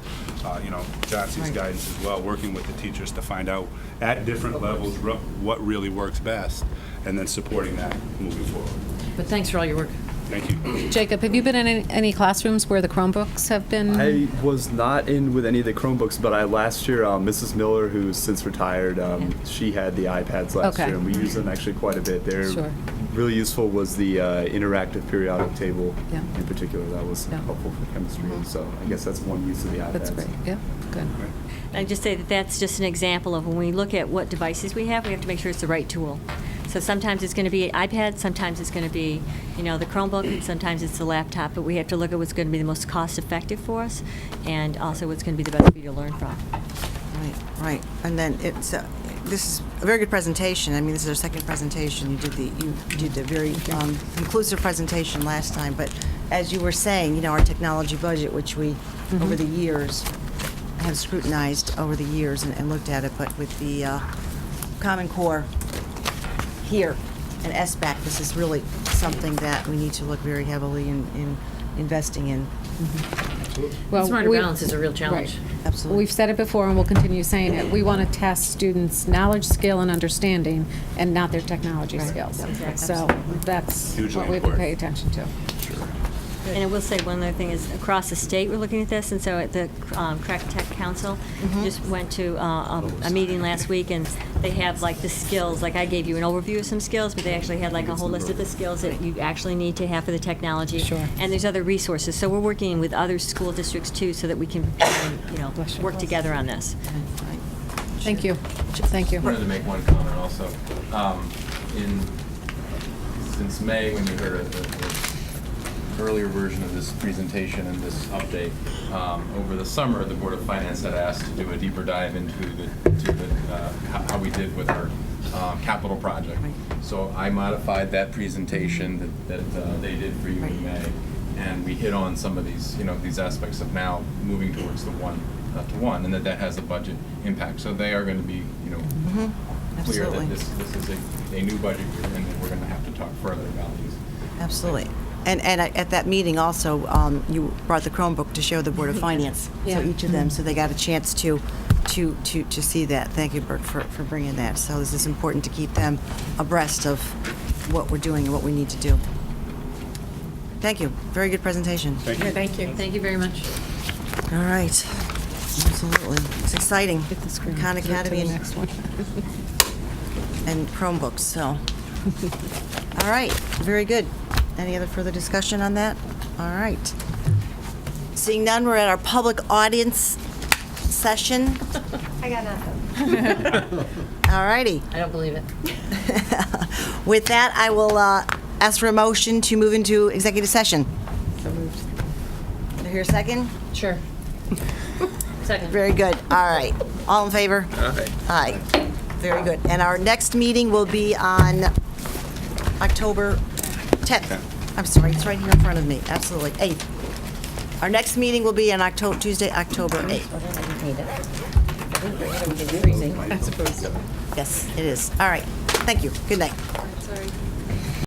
Chauncey's guidance as well, working with the teachers to find out at different levels what really works best, and then supporting that moving forward. But thanks for all your work. Thank you. Jacob, have you been in any classrooms where the Chromebooks have been? I was not in with any of the Chromebooks, but last year, Mrs. Miller, who's since retired, she had the iPads last Okay. year, and we used them actually quite a bit. They're Sure. really useful was the interactive periodic table Yeah. in particular. That was Yeah. helpful for chemistry. So I guess that's one use of the iPads. That's great, yeah, good. I'd just say that that's just an example of when we look at what devices we have to make sure it's the right tool. So sometimes it's going to be an iPad, sometimes it's going to be, the Chromebook, and sometimes it's the laptop, but we have to look at what's going to be the most cost-effective for us, and also what's going to be the best for you to learn from. Right. And then this is a very good presentation. I mean, this is our second presentation. You did the very inclusive presentation last time, but as you were saying, our technology budget, which we, over the years, have scrutinized over the years and looked at it, but with the Common Core here and SBAC, this is really something that we need to look very heavily in investing in. Well, Smarter we- balance is a real challenge. Right. Absolutely. We've said it before, and we'll continue saying it. We want to test students' knowledge, skill, and understanding, and not their technology skills. So that's Hugely what we have to pay important. attention to. And I will say one other thing is across the state we're looking at this, and so at the Crack Tech Council, just went to a meeting last week, and they have like the skills, like I gave you an overview of some skills, but they actually had like a whole list of the skills that you actually need to have for the technology. Sure. And there's other resources, so we're working with other school districts too, so that we can, work together on this. Thank you. Thank you. I wanted to make one comment also. Since May, when you heard an earlier version of this presentation and this update, over the summer, the Board of Finance had asked to do a deeper dive into how we did with our capital project. So I modified that presentation that they did for you in May, and we hit on some of these, these aspects of now moving towards the one-to-one, and that has a budget impact. So they are going to be, clear Absolutely. that this is a new budget year, and that we're going to have to talk further about these. Absolutely. And at that meeting also, you brought the Chromebook to show the Board of Finance. Yeah. So each of them, so they got a chance to see that. Thank you, Bert, for bringing that. So this is important to keep them abreast of what we're doing and what we need to do. Thank you. Very good presentation. Thank you. Thank you. Thank you very much. All right. Absolutely. It's exciting. Hit the screen. Khan Move to the Academy next one. and Chromebooks, so. All right, very good. Any other further discussion on that? All right. Seeing none, we're at our public audience session. I got nothing. All righty. I don't believe it. With that, I will ask for a motion to move into executive session. So moved. Do I hear a second? Sure. Second. Very good. All right. All in favor? Aye. Very good. And our next meeting will be on October 10th. I'm sorry, it's right here in front of me. Absolutely. 8th. Our next meeting will be on Tuesday, October 8th. Freezing. As opposed to. Yes, it is. All right. Thank you. Good night. Sorry.